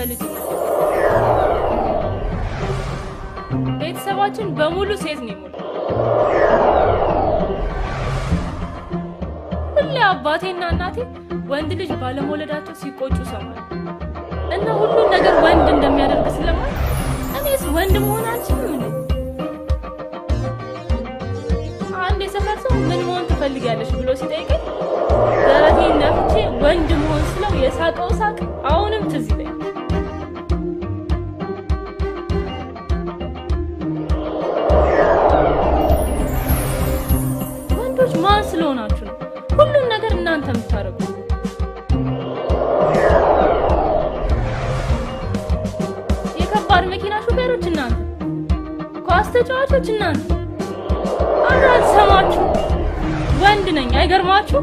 ከልጅነት ቤተሰባችን በሙሉ ሴት ነው የሚሞላው ሁሌ አባቴና እናቴ ወንድ ልጅ ባለመውለዳቸው ሲቆጩ ሰማል እና ሁሉን ነገር ወንድ እንደሚያደርግ ስለማል እኔስ ወንድ መሆን አልችልም እንዴ አንዴ ሰፈር ሰው ምን መሆን ትፈልጊያለሽ ብሎ ሲጠይቀኝ ደረቴን ነፍቼ ወንድ መሆን ስለው የሳቀው ሳቅ አሁንም ትዝ ይለኛል ወንዶች ማን ስለሆናችሁ ነው ሁሉን ነገር እናንተ የምታረጉ የከባድ መኪና ሹፌሮች እናንተ ኳስ ተጫዋቾች እናንተ አራል ሰማችሁ ወንድ ነኝ አይገርማችሁ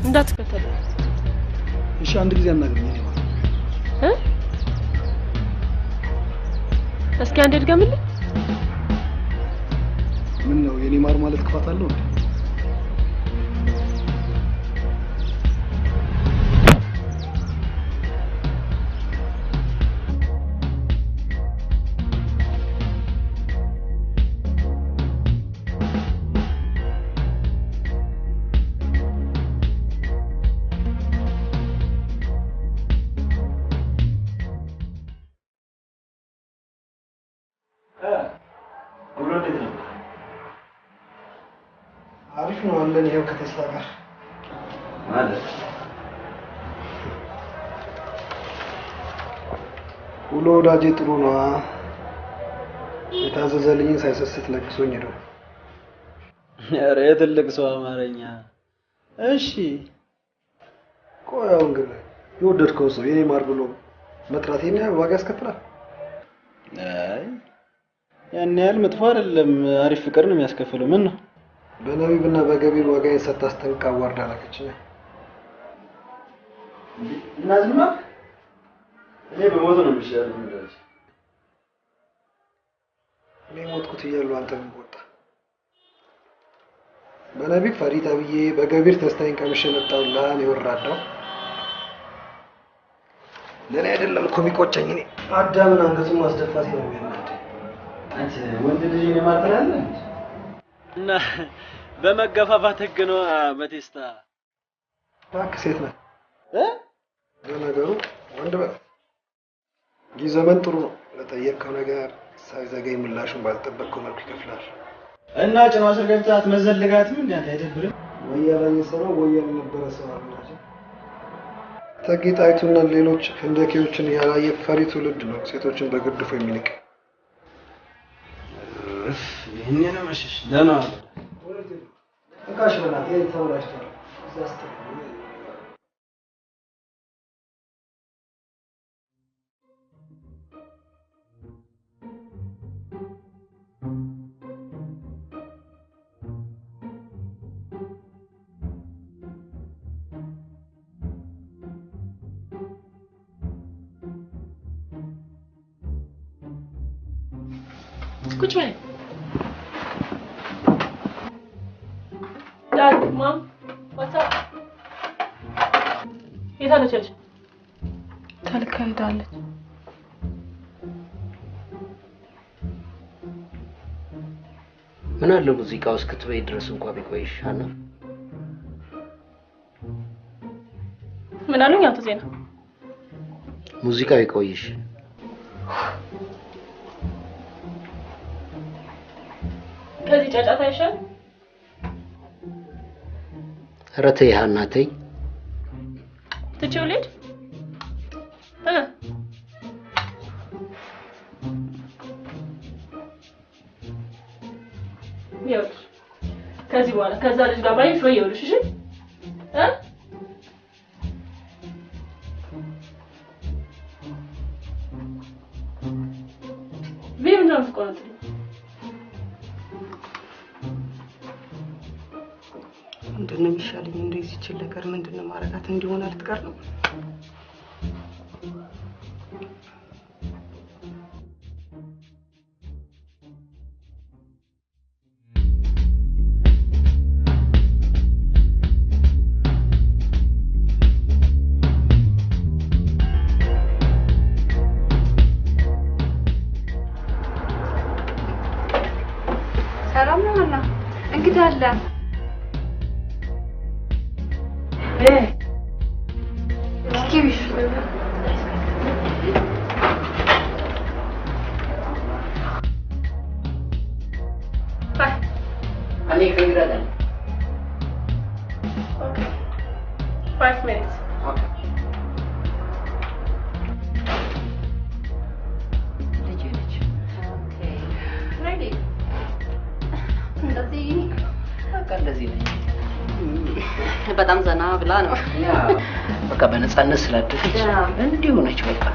እንዳትከተል እሺ አንድ ጊዜ አናግረኝ እስኪ አንዴ ድገምልኝ ምን ነው የኔ ማር ማለት ክፋት አለው እንዴ አሪፍ ነው አለን ይሄው ከተስፋ ጋር ማለት ሁሉ ወዳጄ ጥሩ ነው የታዘዘልኝ ሳይሰስት ለቅሶኝ ነው ኧረ የትልቅ ሰው አማርኛ እሺ ቆያው እንግዲህ የወደድከው ሰው የኔ ማር ብሎ መጥራቴና ዋጋ ያስከፍላል አይ ያን ያህል መጥፎ አይደለም አሪፍ ፍቅር ነው የሚያስከፍለው ምን ነው በነቢብና በገቢር ዋጋዬን ሰጣስተንቃ ዋርዳ ላከችኝ እና ዝማ እኔ በሞት ነው የሚሻለው እንደዚህ እኔ ሞትኩት እያሉ አንተ ምን ወጣ በነቢብ ፈሪታ ብዬ በገቢር ተስታይን ቀምሼ መጣውላ ነው ወራዳው ለኔ አይደለም ኮሚቆጨኝ እኔ አዳምን አንገቱን ማስደፋት ነው የሚያናድ አንተ ወንድ ልጅ ነው ማጥራለ እና በመገፋፋት ህግ ነው በቴስታ ታክ ሴት ነህ ለነገሩ ወንድ ጊዜመን ጥሩ ነው ለጠየቀው ነገር ሳይዘገይ ምላሹን ባልጠበቀው መልኩ ይከፍላል እና ጭኗ ስር ገብተህ አትመዘልጋትም እንዴ አንተ አይደብርም ወያላኝ ሰው ወያላ ነበረ ሰው አላችሁ ተጌጣይቱና ሌሎች ህንደኬዎችን ያላየ ፈሪ ትውልድ ነው ሴቶችን በግድፎ የሚንቅ ይሄን ነው መሸሽ ደህና ተካሽ በላት የተወራሽታል ዛስተ कुछ में Dad, Mom, what's up? የታለች ልጅ? ተልካ ሄዳለች። ምን አለ ሙዚቃው እስክትበይ ድረስ እንኳን ቢቆይሽ አና ምን አሉኝ? አቶ ዜና ሙዚቃው ይቆይሽ። ከዚህ ጫጫታ ይሻል። ኧረ ተይ ሀና ተይ። ትቼው ልሂድ? ይኸውልሽ ከዚህ በኋላ ከዛ ልጅ ጋር ባይሽ ወይ ይኸውልሽ እሺ ቢም ነው ፍቆት ምንድነው የሚሻለኝ? እንደዚህ ይችል ነገር ምንድነው ማረጋት እንዲሆን አልትቀር ነው። ሰላም ነው እና እንግዳ አለ። ኪኪሽ ባይ እኔ ከይራዳል ኦኬ 5 minutes ready እንደዚህ እንደዚህ ነኝ። በጣም ዘና ብላ ነው። ያ በቃ በነፃነት ስላደገች እንዲሁ ነች። በቃ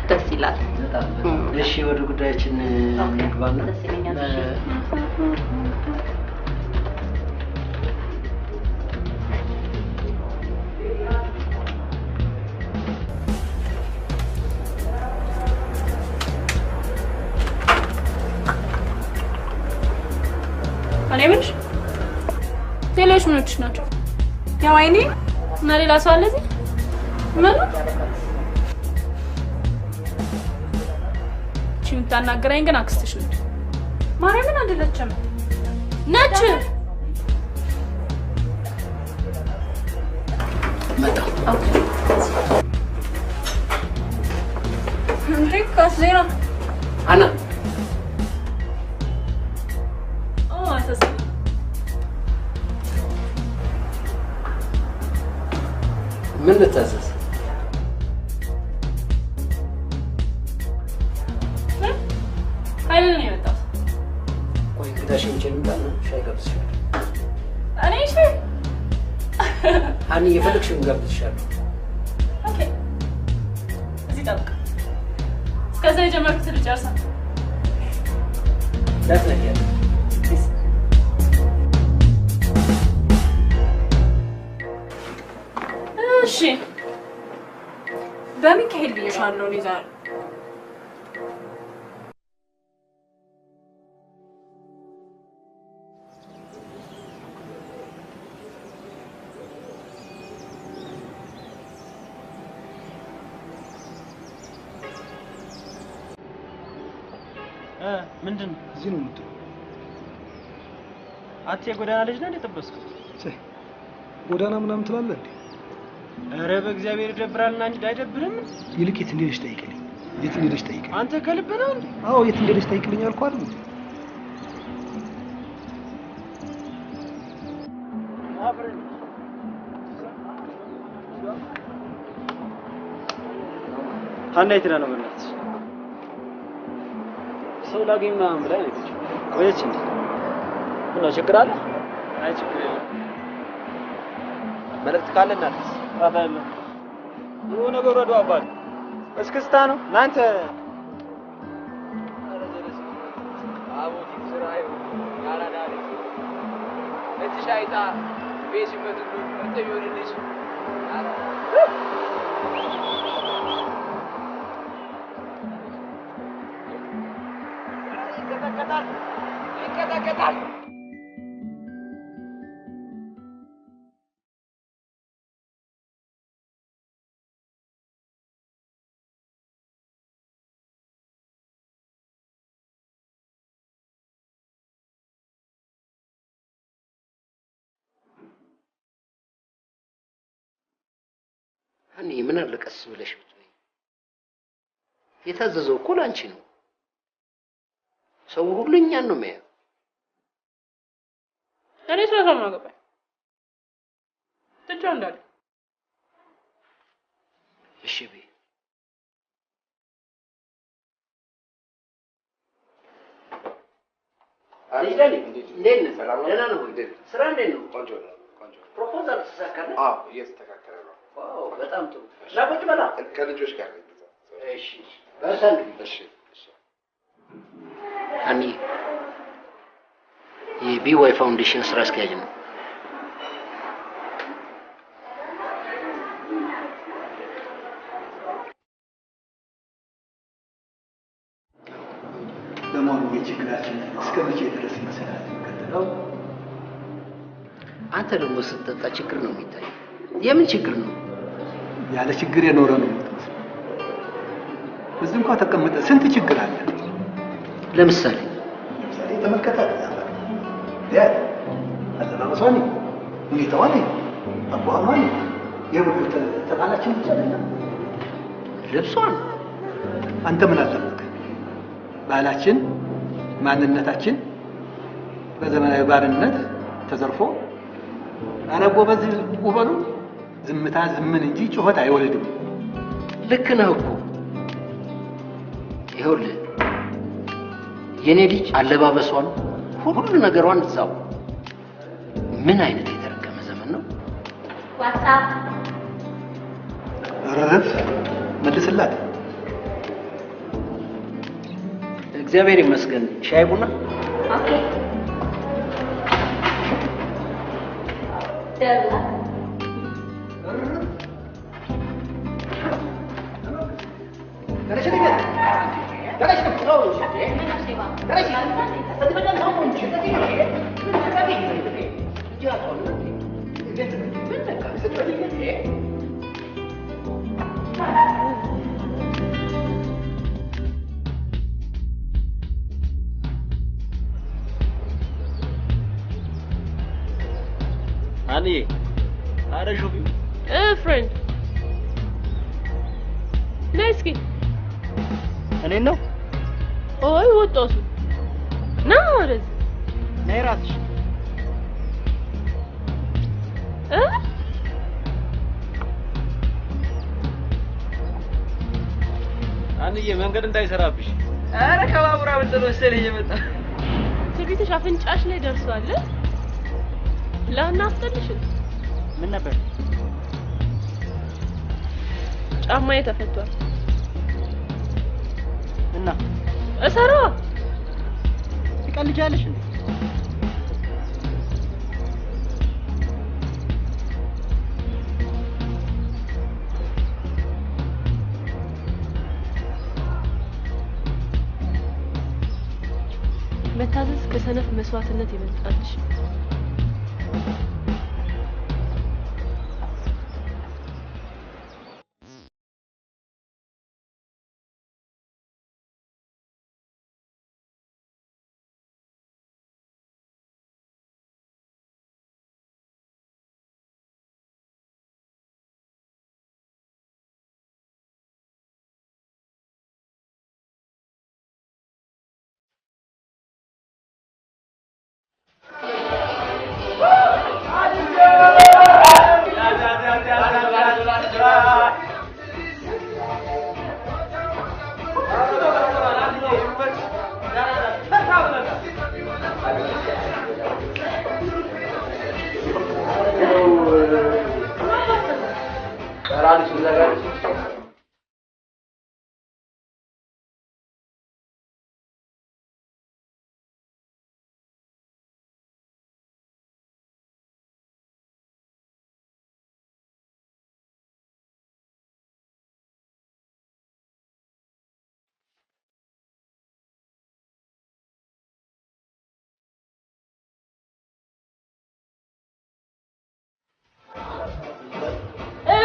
ደስ ይላል። እሺ ወደ ጉዳያችን እንግባና ደስ ይለኛል። እኔ ምንሽ ሌሎች ምኖች ናቸው? ያው አይኔ እና ሌላ ሰው አለ እዚህ? ምን የምታናገረኝ ግን አክስትሽ ነች። ማርያምን አይደለችም ነች። መጣሁ። እንዴ ካስዜና አና አሰስ ምን ልታዘዝ? ኃይል ነው የመጣው። ቆይ እንግዳሽን ጨምጣና ሻይ ጋብዝሻለሁ። እኔ እሺ ሀኒ የፈለግሽውን ጋብዝሻለሁ። ኦኬ እዚህ ጠብቅ። እስከዛ የጀመርኩትን ልጨርሳ። እንዳትነኪያለሽ። እሺ በሚካኤል ብዬሻለሁ ሊዛ ምንድን እዚህ ነው የምትለው? አት የጎዳና ልጅ ነህ እንደጠበስከው? ጎዳና ምናምን ትላለህ እንዴ? ኧረ በእግዚአብሔር ይደብራልና እንጂ አይደብርም። ይልቅ የት እንደሄደች ጠይቅልኝ። የት እንደሄደች ጠይቅልኝ። አንተ ከልብ ነው እንዴ? አዎ የት እንደሄደች ጠይቅልኝ አልኩህ አይደል? ሀና የት ነው በእናትሽ? ሰው ላገኝ ምናምን ብላ ነች። ቆየች እንዴ? ምነው ችግር አለ? አይ ችግር የለም። መልዕክት ካለ እናትስ? ጣጣ የለም። ይኸው ነገር ወደ አባል እስክስታ ነው እናንተ ሻይጣ ቤሽበት ሁሉ ተሚሆንልሽ ይቀጠቀጣል። እኔ ምን አለ ቀስ ብለሽ ብትነኝ። የታዘዘው እኮ ላንቺ ነው። ሰው ሁሉ እኛን ነው የሚያየው። እኔ ስለሰማ ገባኝ። ትቻው እንዳለ እሺ በይ። አሪዳኒ እንዴት ነህ? ደህና ነው ወይ? ስራ እንዴት ነው? ቆንጆ ነው። ቆንጆ ፕሮፖዛል ተሳካለ? አዎ እየተስተካከለ ነው። ዋው በጣም ጥሩ። ላቆጭ በላ ከልጆች ጋር ነው። እሺ በርታ እንግዲህ። እሺ አኒ የቢዋይ ፋውንዴሽን ስራ አስኪያጅ ነው። ለመሆኑ የችግራችን እስከ መቼ ድረስ ይመስላል የሚቀጥለው? አንተ ደግሞ ስትጠጣ ችግር ነው የሚታየው። የምን ችግር ነው? ያለ ችግር የኖረ ነው የምትመስለው። እዚህ እንኳን ተቀምጠ ስንት ችግር አለ። ለምሳሌ ተመልከታት። ያ አለባበሷን፣ ሁኔታዋን፣ አቋሟን የሁሉ ተቃላችን ብቻ አይደለም። ልብሷን አንተ ምን አለበት? ባህላችን፣ ማንነታችን በዘመናዊ ባርነት ተዘርፎ አረቦ በዚህ ቁበሉ ዝምታ ዝምን እንጂ ጩኸት አይወልድም። ልክ ነህ እኮ። ይኸውልህ የኔ ልጅ አለባበሷን ሁሉ ነገሯን እዛው። ምን አይነት የተረገመ ዘመን ነው? ዋትስአፕ ረረፍ መልስላት። እግዚአብሔር ይመስገን። ሻይ ቡና? ኦኬ ደላ አኒ አረ ሹፊው ፍሬንድ ነይ እስኪ። እኔን ነው? ኦይ ወጣሱ ና ወደዚህ ነይ እራስሽ። አንዬ መንገድ እንዳይሰራብሽ። ኧረ ከባቡራ ብጥሎ መሰለኝ የመጣ ትዕቢትሽ አፍንጫሽ ላይ ደርሷል። ላናስጠልሽ ምን ነበር? ጫማዬ ተፈቷል እና እሰራ ትቀልጃለሽ እንዴ? መታዘዝ ከሰነፍ መስዋዕትነት ይበልጣልሽ።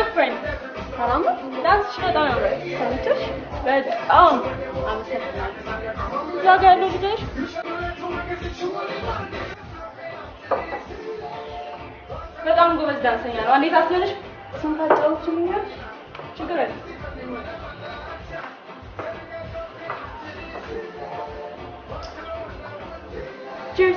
ፍሬንድ ሰላም ነው? ዳንስሽ በጣም ያምራል። ሰምተሽ? በጣም አመሰግናለሁ። እዛ ጋር ያለው ልጅ ነሽ? በጣም ጎበዝ ዳንሰኛ ነው። እንዴት አስመለሽ? ስንት አጫውችልኛል? ችግር የለም። Cheers.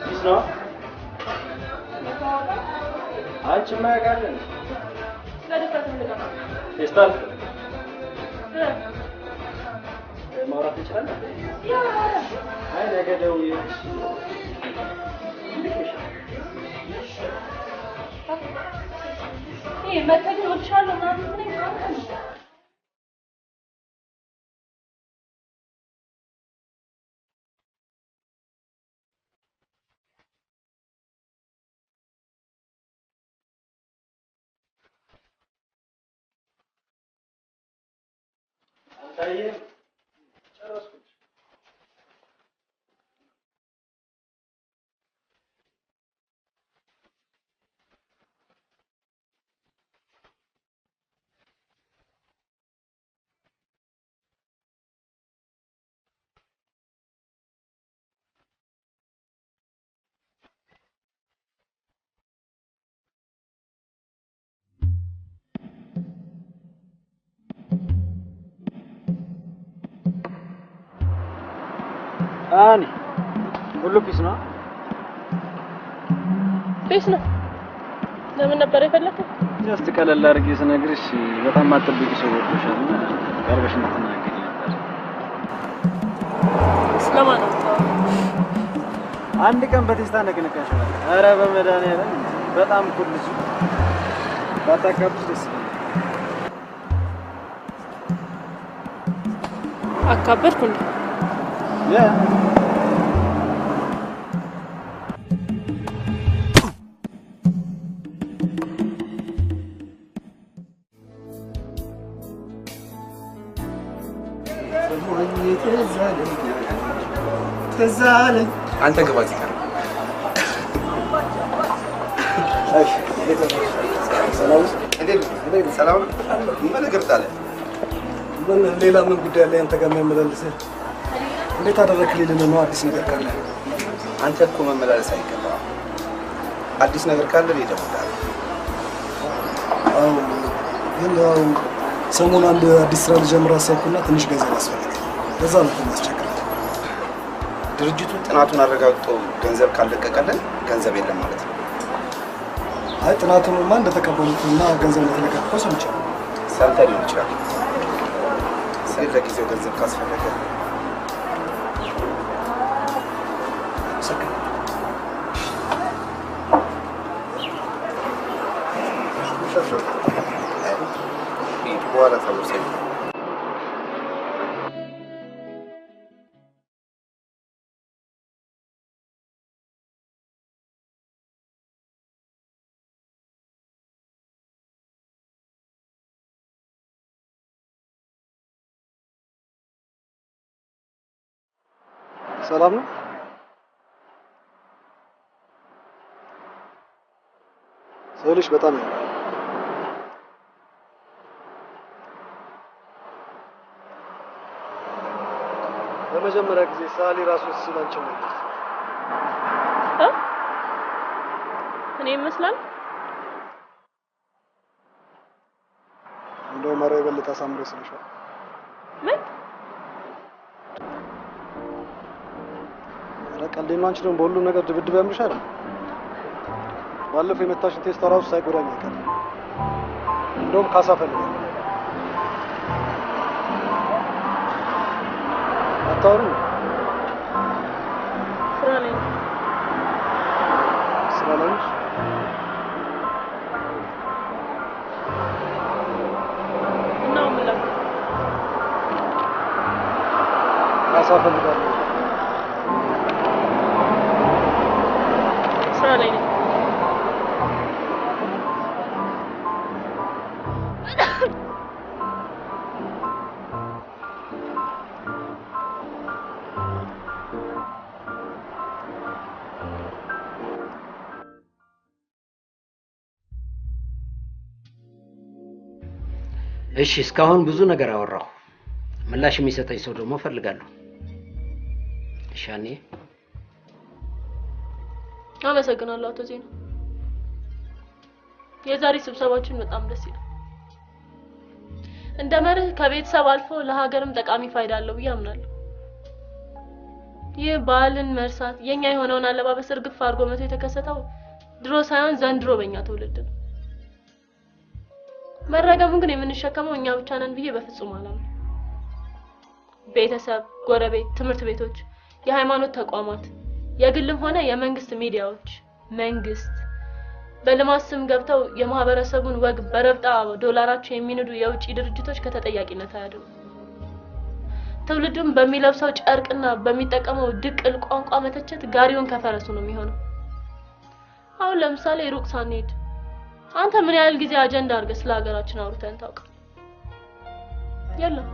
It's not. አንቺ ማያጋለን ፌስታል ማውራት እንችላለን። አይ ነገ ደውዬልሽ መተግ ወድሻለሁ ምናምን ምን ይሆናል? ታየ ጨረስኩ። አኒ ሁሉ ፒስ ነው። ፒስ ነው። ለምን ነበር የፈለከው? ጀስት ቀለል አድርጌ ስነግርሽ በጣም ማጥብቂ ሰው ወጥቶሻል እና ቀርበሽ እንድትናገሪ ነበር። ስለማን ነው? አንድ ቀን በቴስታ ነቅነቃሽ። ኧረ በመድኃኒዓለም በጣም ኩልሱ ባታካብሽ ደስ ይላል። አካበድኩ እንዴ? ያ ተዛለኝ አንተ ግባ እዚህ ጋር እሺ ሰላም ምን ነገር ታለ ምን ሌላ ምን ጉዳይ ላይ አንተ ጋር የሚያመላልስህ እንዴት አደረክልኝ ነው አዲስ ነገር ካለ አንተ እኮ መመላለስ አይገባም አዲስ ነገር ካለ ይደውላል አው ግን ሰሞኑን አንድ አዲስ ስራ ልጀምር አሰብኩና ትንሽ ገንዘብ አስፈልግ ለዛ ነው ማስቸገር ድርጅቱ ጥናቱን አረጋግጦ ገንዘብ ካለቀቀልን ገንዘብ የለም ማለት ነው አይ ጥናቱንማ እንደተቀበሉትና ገንዘብ እንደተለቀቀው ሰምቻለሁ ሰምተህ ሊሆን ይችላል ለጊዜው ገንዘብ ካስፈለገ በኋላ ተመልሰኝ ሰላም ነው ሰልሽ በጣም ነው ለመጀመሪያ ጊዜ ሳሊ ራሱ ሲላንቸው ነው እኔ ይመስላል እንደው ማራ የበለጠ አሳምሮ ስለሻል ምን ቀልዴን አንቺ ደግሞ በሁሉ ነገር ድብድብ ያምርሻል ባለፈው የመታሽን ቴስት ራሱ ሳይጎዳኝ አይቀር እንደውም ካሳ ፈልጋለሁ አታወሩ ስራ ላይ ፈልጋለሁ። ስራ ላይ ነኝ። እሺ እስካሁን ብዙ ነገር አወራሁ። ምላሽ የሚሰጠኝ ሰው ደግሞ ፈልጋለሁ። እሻኔ አመሰግናለሁ አቶ ዜና። የዛሬ ስብሰባችን በጣም ደስ ይላል። እንደ መርህ ከቤተሰብ አልፎ ለሀገርም ጠቃሚ ፋይዳ አለው ብዬ አምናለሁ። ይህ ባህልን መርሳት የኛ የሆነውን አለባበስ እርግፍ አድርጎ መቶ የተከሰተው ድሮ ሳይሆን ዘንድሮ በእኛ ትውልድ ነው። መረገሙን ግን የምንሸከመው እኛ ብቻ ነን ብዬ በፍጹም አላምንም። ቤተሰብ፣ ጎረቤት፣ ትምህርት ቤቶች፣ የሃይማኖት ተቋማት፣ የግልም ሆነ የመንግስት ሚዲያዎች መንግስት በልማት ስም ገብተው የማህበረሰቡን ወግ በረብጣ ዶላራቸው የሚንዱ የውጭ ድርጅቶች ከተጠያቂነት አያድኑ። ትውልዱም በሚለብሰው ጨርቅና በሚጠቀመው ድቅል ቋንቋ መተቸት ጋሪውን ከፈረሱ ነው የሚሆነው። አሁን ለምሳሌ ሩቅ ሳንሄድ አንተ ምን ያህል ጊዜ አጀንዳ አድርገህ ስለ ሀገራችን አውርተን ታውቃለህ? የለም።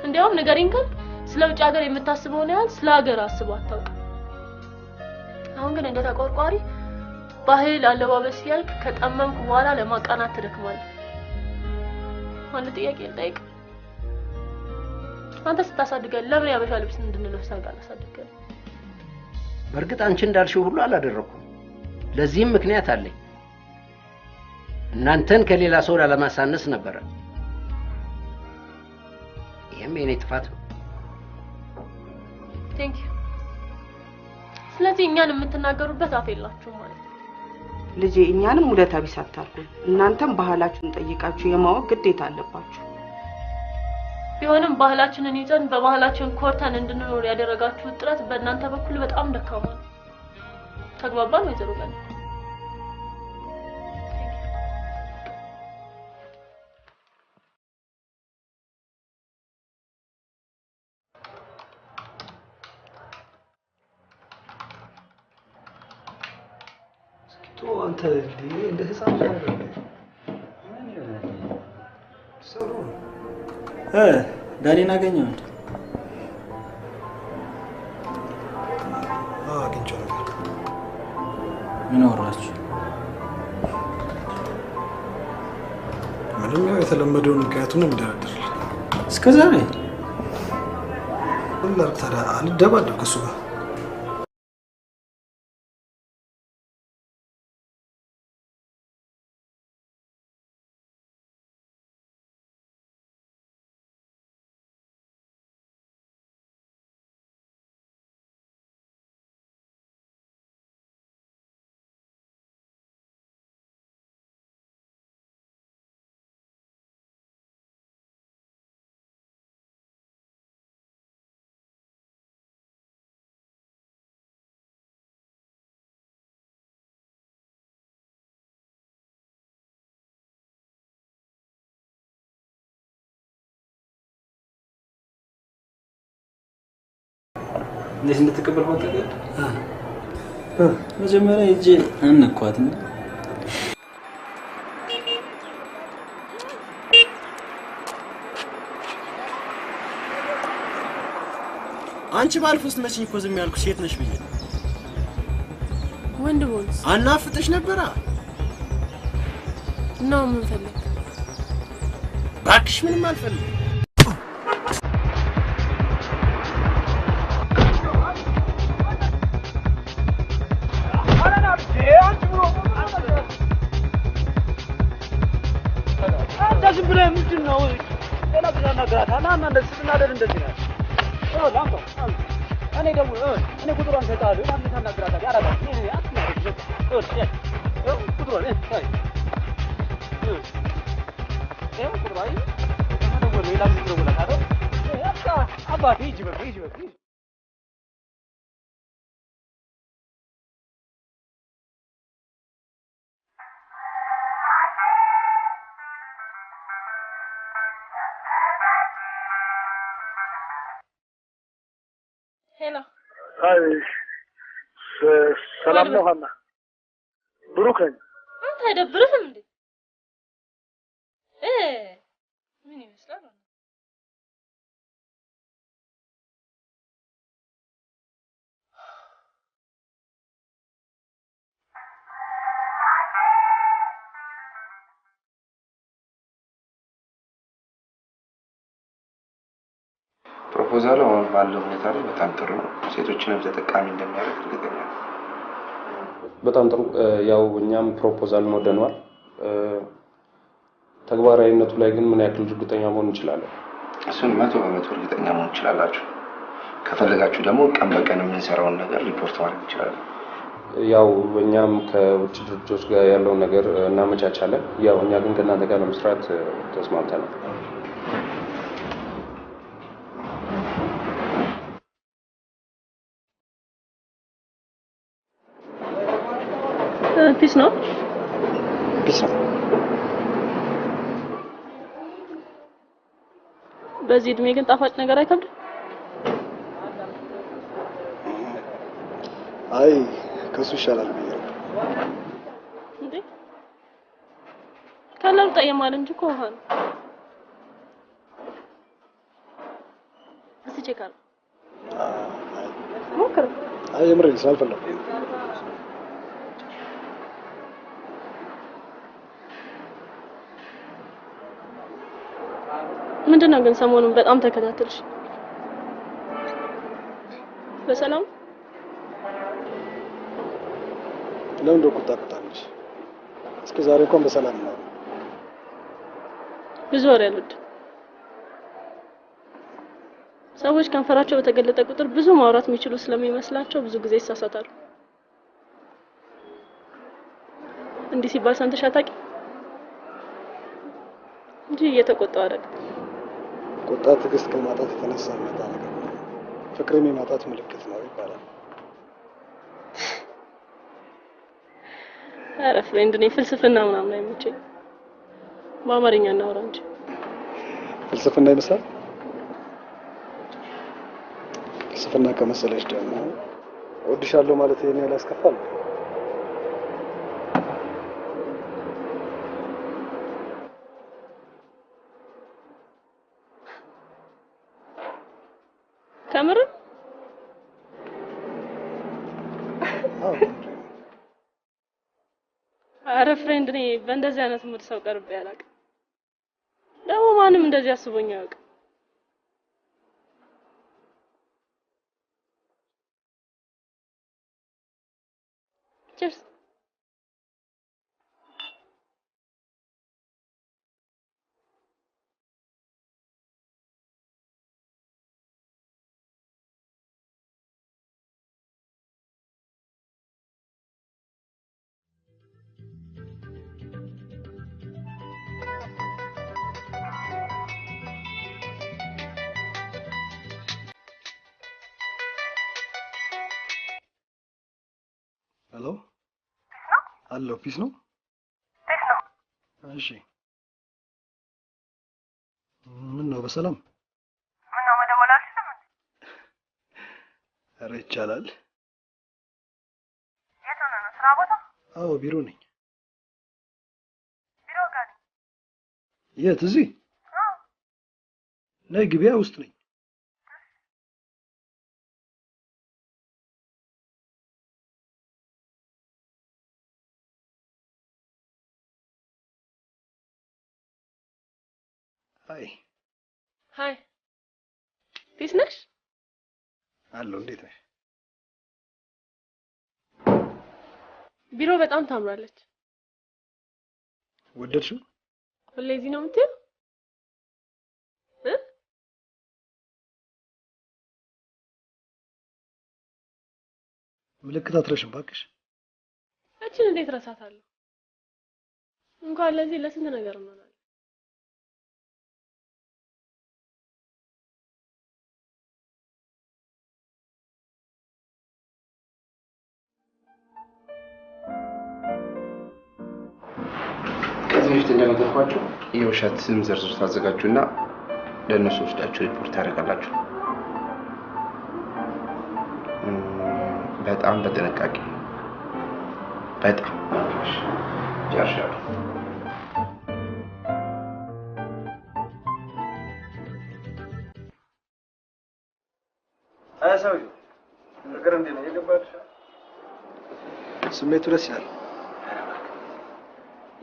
እንዲያውም ንገሪኝ ካል ስለ ውጭ ሀገር የምታስበውን ያህል ስለ ሀገር አስበው አታውቅም። አሁን ግን እንደ ተቆርቋሪ ባህል አለባበስ ያልክ ከጠመምኩ በኋላ ለማቃናት ትደክማለህ። አንድ ጥያቄ ልጠይቅ። አንተ ስታሳድገን ለምን ያበሻ ልብስ እንድንለብስ አላሳደገን? በእርግጥ አንቺ እንዳልሽው ሁሉ አላደረኩም። ለዚህም ምክንያት አለኝ። እናንተን ከሌላ ሰው ላለማሳነስ ነበረ። ይሄም የኔ ጥፋት ነው። ቴንክ ዩ። ስለዚህ እኛን የምትናገሩበት አፍ የላችሁም ማለት ነው። ልጄ እኛንም ውለታ ቢስ አታርጉን። እናንተም ባህላችሁን ጠይቃችሁ የማወቅ ግዴታ አለባችሁ። ቢሆንም ባህላችንን ይዘን በባህላችን ኮርተን እንድንኖር ያደረጋችሁት ጥረት በእናንተ በኩል በጣም ደካማ ነው። ተግባባን ወይዘሮ ገነት? አንተ እንደ ህፃን አይደለም። ዳኒን አገኘው እንዴ? አግኝቼው ነበር። ምን አወራችሁ? ምንም ያው የተለመደውን ምክንያቱን እንደረደር እስከ ዛሬ ሁሉ ታዲያ አልደባደብ ከሱ ጋር እንዴት እንድትቀበል ፈቀደ? መጀመሪያ እጄ አንኳት ነው። አንቺ ባልፎስ መቼኝ እኮ ዝም ያልኩ ሴት ነሽ ብዬ ወንድ ቦልስ አናፍጥሽ ነበራ ነው። ምን ፈልግ? ባክሽ ምንም አልፈልግም። ዝም ብለህ ምንድን ነው? ሌላ ጊዜ አናግራታለሁ። እና እንደዚህ ስትናደድ እንደዚህ ነው። ላምጣው እኔ ደግሞ እኔ ቁጥሯን ሰጣለሁ። አንተ ታናግራታለህ። ያራዳ እኔ አትናደድ። ቁጥሯን ቁጥሯን ደግሞ ሌላ ጊዜ ነው ብለህ አባቴ ሂጂ በቃ አይ ሰላም ነው ሀና ብሩክ ነኝ አንተ አይደብርህም እንዴ ምን ይመስላል ፕሮፖዛሉ አሁን ባለው ሁኔታ ላይ በጣም ጥሩ ነው። ሴቶችንም ተጠቃሚ እንደሚያደርግ እርግጠኛ ነኝ። በጣም ጥሩ። ያው እኛም ፕሮፖዛል ወደነዋል። ተግባራዊነቱ ላይ ግን ምን ያክል እርግጠኛ መሆን እንችላለን? እሱን 100% እርግጠኛ መሆን እንችላላችሁ። ከፈለጋችሁ ደግሞ ቀን በቀን የምንሰራውን ነገር ሪፖርት ማድረግ እንችላለን። ያው እኛም ከውጭ ድርጅቶች ጋር ያለውን ነገር እናመቻቻለን። ያው እኛ ግን ከእናንተ ጋር ለመስራት ተስማምተናል። ፒስ ነው በዚህ እድሜ ግን ጣፋጭ ነገር አይከብድም አይ ከሱ ይሻላል እንዴ ከለሩ ጠየማል እንጂ እኮ ውሃ ነው እስኪ ቼክ አድርግ ሞክር አይ የምሬን ስላልፈለኩ ምንድነው ግን ሰሞኑን በጣም ተከታተልሽ በሰላም ለምን እንደቆጣጣለሽ እስከ ዛሬ እንኳን በሰላም ነው ብዙ ወሬ አልወድም ሰዎች ከንፈራቸው በተገለጠ ቁጥር ብዙ ማውራት የሚችሉ ስለሚመስላቸው ብዙ ጊዜ ይሳሳታሉ እንዲህ ሲባል ሰምተሽ አታውቂም እንጂ እየተቆጣው አይደል ቁጣ ትዕግስት ከማጣት የተነሳ መጣ ነገር ፍቅርን የማጣት ምልክት ነው ይባላል ኧረ ፍሬንድ ነኝ ፍልስፍና ምናምን አይመቸኝ በአማርኛ እናወራ እንጂ ፍልስፍና ይመስላል ፍልስፍና ከመሰለሽ ደግሞ ወድሻለሁ ማለት ይሄን ያላስከፋል ከምር ኧረ ፍሬንድ ነኝ በእንደዚህ አይነት ሙድ ሰው ቀርቤ አላውቅም ደግሞ ማንም እንደዚህ አስቦኝ አያውቅም ቺርስ ሄሎ አሎ ፒስ ነው እሺ ምን ነው በሰላም ምን ነው መደወላችሁ ኧረ ይቻላል የት ሆነ ነው ስራ ቦታ አዎ ቢሮ ነኝ ቢሮ ጋር የት እዚህ ነይ ግቢያ ውስጥ ነኝ ሃይ ፒስ ነሽ አሎ እንዴት ነሽ ቢሮ በጣም ታምራለች ወደድሽው ሁሌ እዚህ ነው የምትይው ምልክት አትረሽም እባክሽ እቺን እንዴት ረሳታለሁ እንኳን ለዚህ ለስንት ነገር ነው ከዚህ እንደነገርኳችሁ የውሸት ስም ዝርዝር ታዘጋጁና ለእነሱ ወስዳችሁ ሪፖርት ታደርጋላችሁ በጣም በጥንቃቄ በጣም ጨርሻለሁ። ሰውዬው ነገር እንዴት ነው የገባሽ? ስሜቱ ደስ ይላል።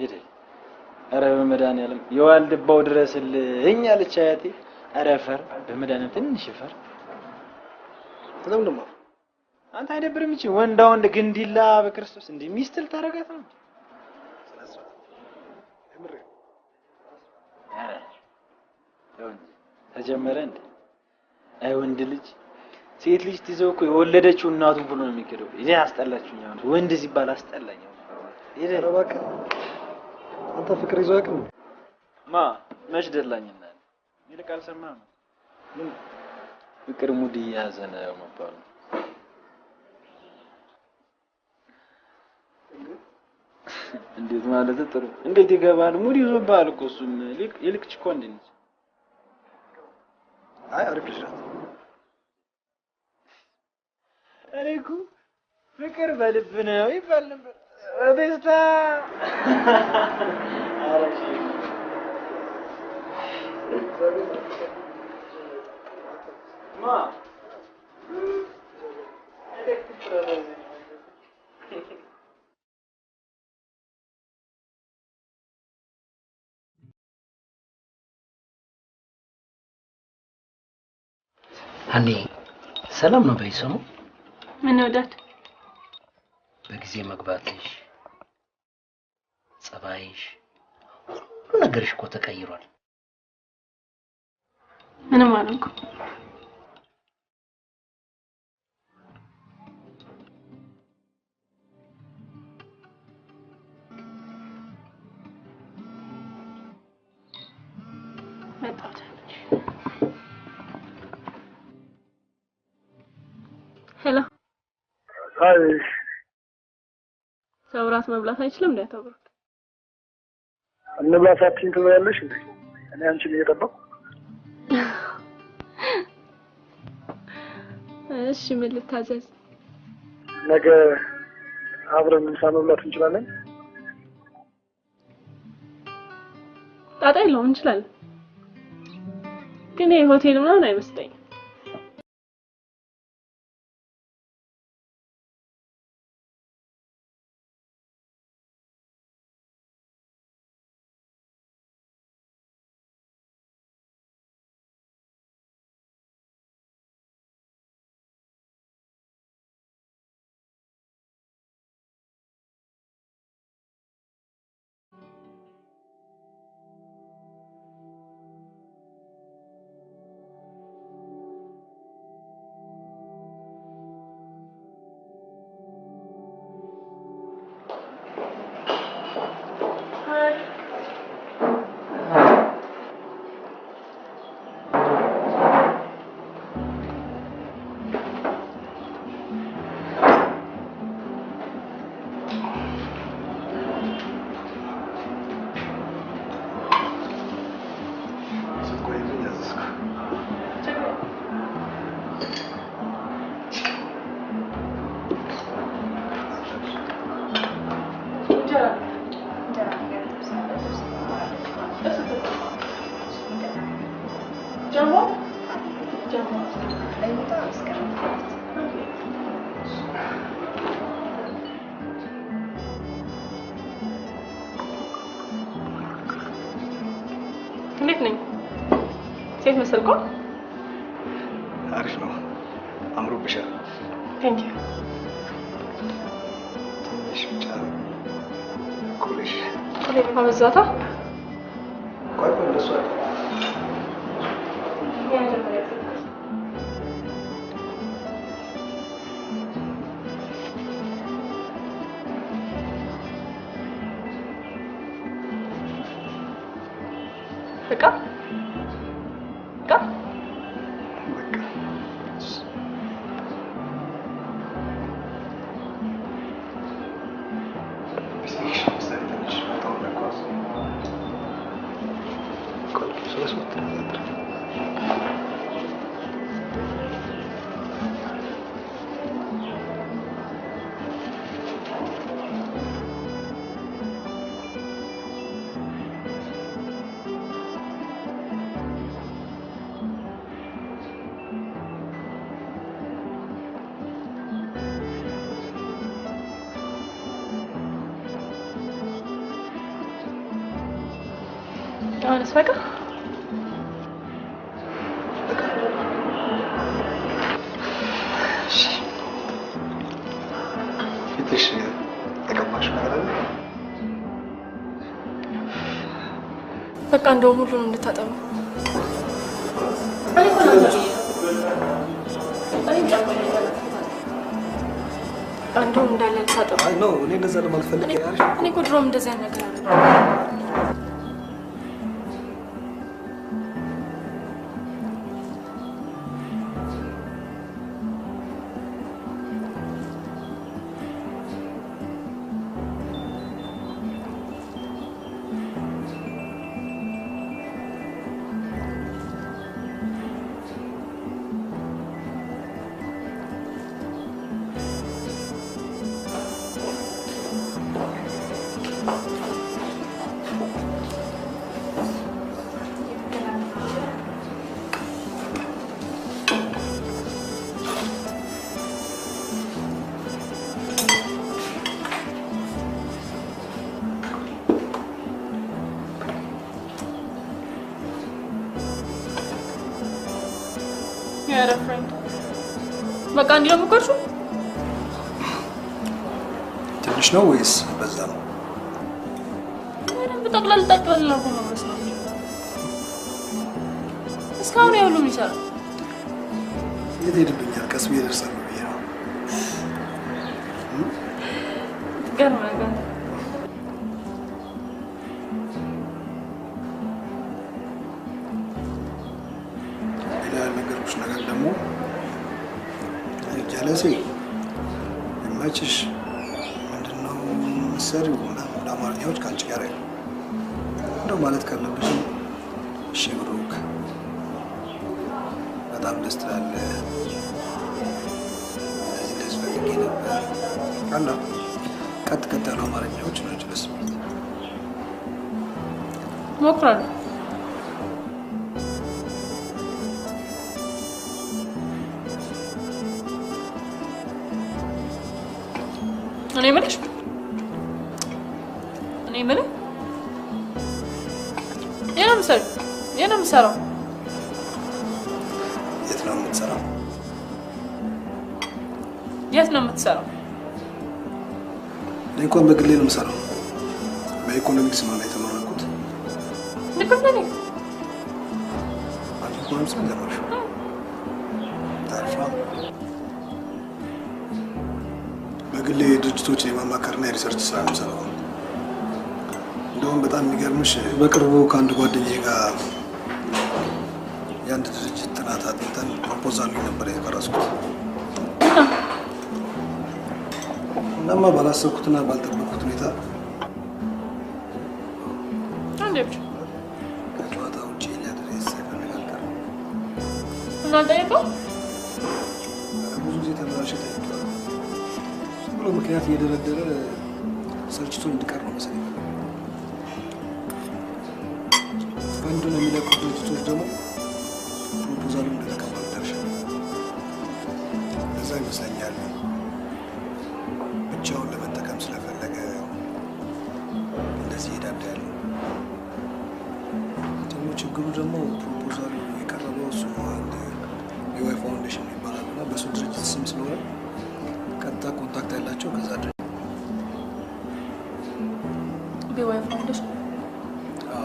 ይሄ ኧረ በመድኃኒዓለም የዋልድባው ድረስልኝ አለች አያቴ። ኧረ ፈር በመድኃኒዓለም ትንሽ ፈር ለምን ነው አንተ አይደብርም? እቺ ወንዳ ወንድ ግንዲላ በክርስቶስ እንዴ ሚስትል ታረጋት ነው? ተጀመረ እንዴ? አይ ወንድ ልጅ ሴት ልጅ ትይዘው እኮ የወለደችው እናቱን ብሎ ነው የሚከደው። ይሄ አስጠላችሁኝ። አሁን ወንድ ሲባል አስጠላኝ። ይሄ እባክህ አንተ ፍቅር ይዞ ያውቅም? ማ መች ደላኝና ይልቅ አልሰማህም? ምን ፍቅር ሙድ እየያዘ ነው መባሉ እንዴት ማለት ጥሩ እንዴት ይገባል? ሙድ ይዞብሃል እኮ እሱም ይልቅ ችኮ እንዴ ነች? አይ አሪፍ ልጅ ናት። እኔ እኮ ፍቅር በልብ ነው ይባል ነበር። በደስታ ማ ሀኒ ሰላም ነው በይሰሙ? ምን ወዳት በጊዜ መግባትሽ ጸባይሽ ሁሉ ነገርሽ እኮ ተቀይሯል። ምንም አላልኩም። ሄሎ አይ ሰውራት መብላት አይችልም እንዴ? ተብሮ እንብላ ሳትይኝ ትበያለሽ እንዴ? እኔ አንቺን እየጠበቅኩ። እሺ ምን ልታዘዝ? ነገ አብረን ምሳ መብላት እንችላለን? ጣጣ የለውም እንችላለን። ግን የሆቴል ምናምን አይመስለኝም። እንዴት ነኝ? ሴት መሰልኩ? አሪፍ ነው። አምሮብሻል። ቴንክ ዩ። ትንሽ ብቻ ኩልሽ አበዛታ? ቆይ እንደሱ አይደል? በቃ በቃ ፊትሽ ተቀማሽ ነገር አለ? በቃ እንደውም ሁሉንም እንድታጠቡ እንደውም እንዳለ ልታጠቡ። አይ ነው እኔ እንደዛ ለማልፈልግ ያልሽ እኔ እኮ ድሮም እንደዚያ ነገር አለ። You're a friend. በቃ እንዲህ ነው የምትቆርሺው? ትንሽ ነው ወይስ በዛ ነው? በደንብ ጠቅላላ ነው መስለው። እስካሁን ያሉም ይሰራል። የት ሄድብኛል? ቀስ ብዬ እደርሳለሁ ብዬ ነው። ገርማ ነገር ነገር ደግሞ ጀለሴ የማይችሽ ምንድነው ሰሪው ምናምን አማርኛዎች ከአንቺ ጋር አይደለም። እንደው ማለት ካለብሽ እሺ ብሩክ በጣም ደስ ትላለህ፣ እንደዚህ ፈልጌ ነበር አላ ቀጥ ያሉ አማርኛዎች ናቸው ደስ የሚሉት። ሞክራለሁ። እኔ የምልሽ የት ነው የምትሰራው? የት ነው የምትሰራው? የት ነው የምትሰራው? እኔ እንኳን በግሌ ነው የምሰራው። በኢኮኖሚክስ ነው የተመረኩት። ኢኮኖሚክ አንቺ ኢኮኖሚክስ ነው የተማርሽው? ታሪፍ ነው። በግሌ ድርጅቶችን የማማከርና የሪሰርች ስራ ነው የምሰራው። እንደውም በጣም የሚገርምሽ በቅርቡ ከአንድ ጓደኛዬ ጋር የአንድ ድርጅት ጥናት አጥንተን ፕሮፖዛል ነበር የቀረጽኩት። እናማ ባላሰብኩትና ባልጠበቅኩት ሁኔታ ከጨዋታ ውጭ ሊያደርስ ይፈልጋል። እናንተ ይባል ብዙ ጊዜ ተመራሽ ጠይቄዋለሁ። ዝም ብሎ ምክንያት እየደረደረ ሰርችቶ እንዲቀር ነው መሰለኝ። ፈንዱን የሚለቁት ድርጅቶች ደግሞ ፕሮፖዛሉን እንደተቀበሉ ደርሻለሁ። እዛ ይመስለኛል ብቻውን ለመጠቀም ስለፈለገ እንደዚህ ሄዳዳ ያለው። ደግሞ ችግሩ ደግሞ ፕሮፖዛሉ የቀረበው እሱ አንድ የዋይ ፋውንዴሽን ይባላል እና በእሱ ድርጅት ስም ስለሆነ ቀጥታ ኮንታክት ያላቸው ከዛ ድርጅት ቢዋይ ፋውንዴሽን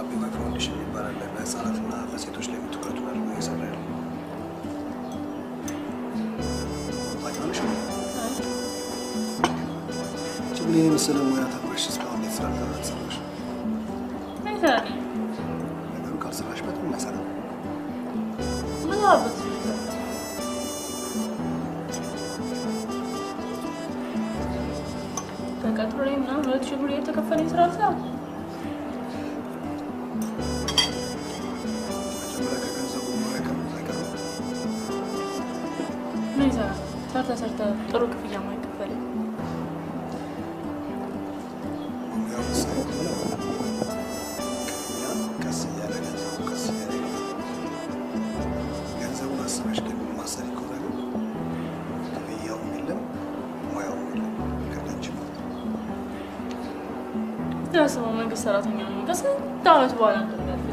ቢዋይ ፋውንዴሽን ይባላል። በህፃናትና በሴቶች ላይ ትኩረቱ አድርጎ እየሰራ ያለው ታውቂዋለሽ? ችግር የመሰለ ሙያ ተምረሽ እስካሁን ስራ አልሰራሽ። አይሰራም። ነገሩ ካልሰራሽበት ምን አይሰራም። ምን አለበት? ተቀጥሮ ላይ ምናምን 2,000 ብር እየተከፈለኝ ስራ አልሰራም። ምን ይሰራል? ሰርተ ጥሩ ክፍያ ማይከፈለኝ ቀስ እያለ ገንዘቡን አስበሽ ግን ማሰሪ ከሆነ ግን ክፍያውም የለም ሙያውም የለም ከታች ያስበው መንግስት ሰራተኛ ነው። ከስንት ዓመት በኋላ እንደሚያልፍ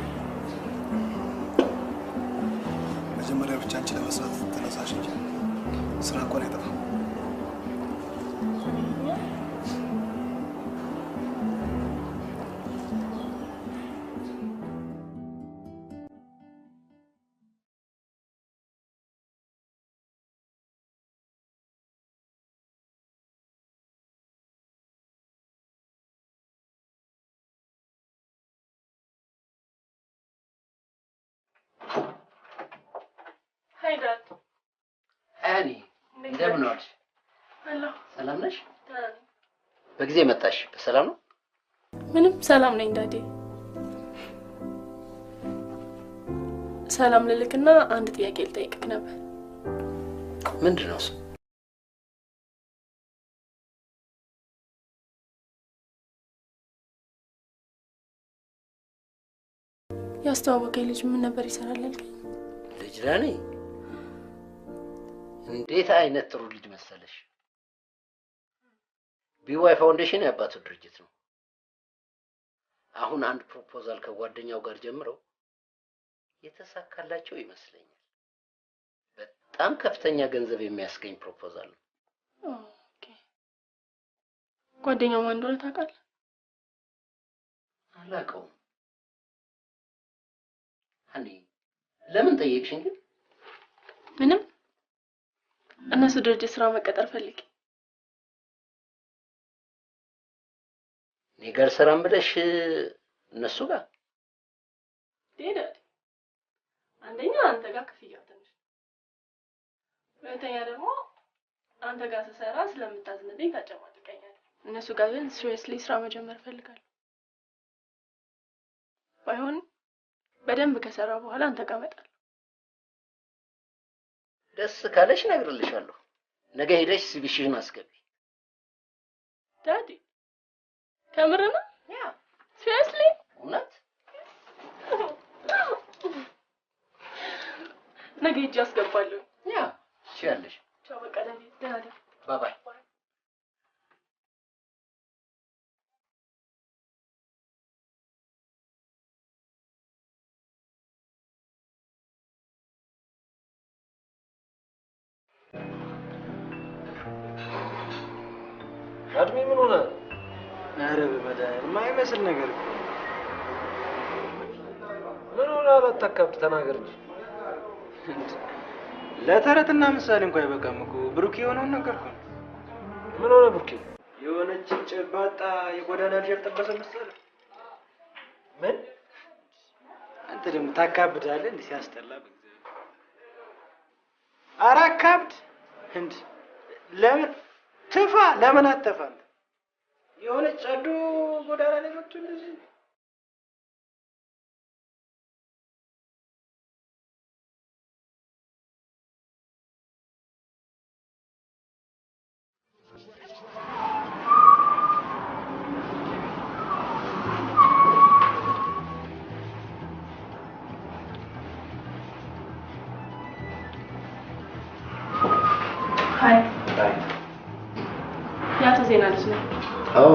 መጀመሪያ ብቻ አንቺ ለመስራት ተነሳሽ እንጂ ስራ እንኳን አይጠፋም። Hi Dad. Annie, እንደምን ዋልሽ? ሄሎ። ሰላም ነሽ? በጊዜ መጣሽ። በሰላም ነው? ምንም ሰላም ነኝ ዳዲ። ሰላም ልልክና አንድ ጥያቄ ልጠይቅህ ነበር። ምንድነው እሱ? ያስተዋወቀኝ ልጅ ምን ነበር ይሰራል ያልከኝ? ልጅ ዳኒ? እንዴት አይነት ጥሩ ልጅ መሰለሽ። ቢዋይ ፋውንዴሽን ያባቱ ድርጅት ነው። አሁን አንድ ፕሮፖዛል ከጓደኛው ጋር ጀምረው የተሳካላቸው ይመስለኛል። በጣም ከፍተኛ ገንዘብ የሚያስገኝ ፕሮፖዛል ነው። ኦኬ። ጓደኛው ማን እንደሆነ ታውቃለህ? አላውቀውም። አኒ ለምን ጠየቅሽኝ ግን? ምንም እነሱ ድርጅት ስራ መቀጠር ፈልጌ ነገር ሰራም ብለሽ እነሱ ጋር ዴዳ አንደኛ አንተ ጋር ክፍያው ትንሽ፣ ሁለተኛ ደግሞ አንተ ጋር ስሰራ ስለምታዝንልኝ ታጨማድቀኛለህ። እነሱ ጋር ግን ሲሪየስሊ ስራ መጀመር ፈልጋለሁ። ባይሆን በደንብ ከሰራ በኋላ አንተ ጋር እመጣለሁ። ደስ ካለሽ እነግርልሻለሁ። ነገ ሄደሽ ሲቪሽን አስገቢ። ዳዲ ከምር ነው? ያ ሲሪየስሊ? እውነት? ነገ ሂጅ አስገባለሁ። ያ ትችያለሽ። ቻው በቃ ዳዲ፣ ደህና ደር። ባይ ባይ። አድሜ ምን ሆነ? ኧረ በመድኃኒዓለም የማይመስል ነገር እኮ ምን ሆነ? አላታካብድ ተናገር እንጂ። ለተረትና ምሳሌ እንኳን አይበቃም እኮ ብሩክ የሆነውን ነገር እኮ። ምን ሆነ ብሩክ? የሆነች ጭባጣ የጎዳና ልጅ ያልጠበሰ መሰለህ? ምን? አንተ ደግሞ ታካብዳለህ እንዴ? ሲያስጠላ በእግዚአብሔር። ኧረ አካብድ እንዴ! ለምን ትፋ? ለምን አትተፋም? የሆነች ጸዱ ጎዳና ላይ መጥቶ እንደዚህ ሃይ የአቶ ዜና ልጅ ነው። አዎ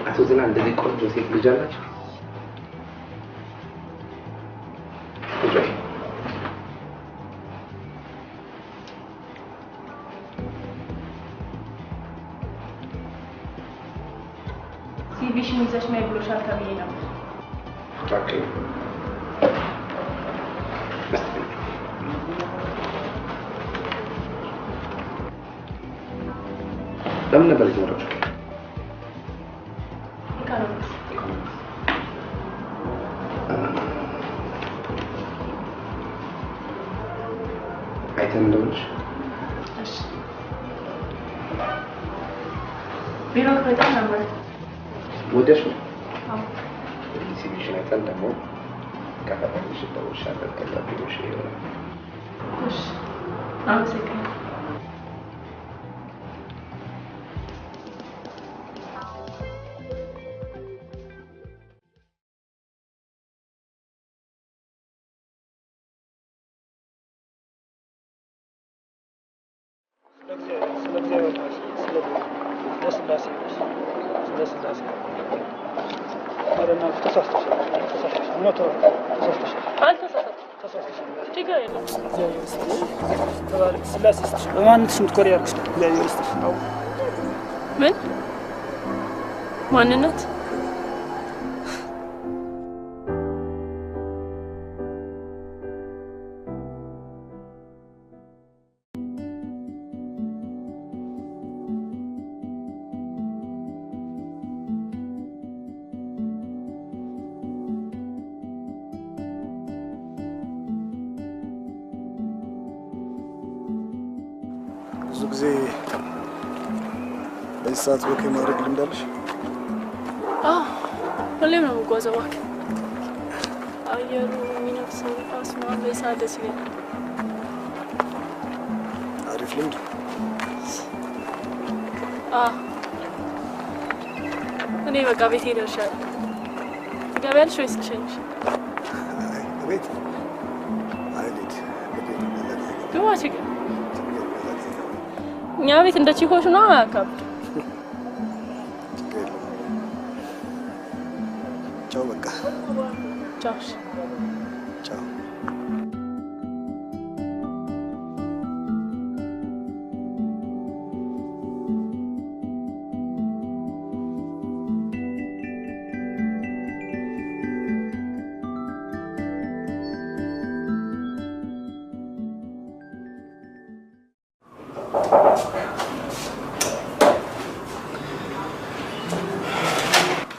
አቶ ዜና እንደዚህ ቆንጆ ሴት ልጅ አላቸው። ሲቪሽን ይዘሽ ነይ ብሎሻል ተብዬ ነበር። ኦኬ ለምን ነበር የጀመረችው? አይተን እንደሆነች ቢሮ በጣም ነበር ወደሽ ነው? አዎ ሲቪሽን አይተን ደግሞ ከፈለግሽ ደውልሻለሁ። ከዛ ቢሮሽ ይሆናል። እሺ አመሰግናለሁ። ችግር የለም። ተባረክ ስላሴ ስትሽ በማንነትሽ የምትኮሪ ያርግሽ እግዚአብሔር ይስጥሽ። ምን ማንነት? ብዙ ጊዜ በዚህ ሰዓት ወክ የማድረግ ልምድ አለሽ? ሁሌም ነው የምጓዘው። እባክህ አየሩ የሚነፍሰው ንፋስ ምናምን በዚህ ሰዓት ደስ ይለኛል። አሪፍ ልምድ። እኔ በቃ ቤቴ ደርሻለሁ። ትገቢያለሽ ወይስ ልሸኝሽ? ቤት አይልድ ግባ። ችግር እኛ ቤት እንደ ቺኮች ነው አያካብድ። ቻው በቃ ቻው። ቻው።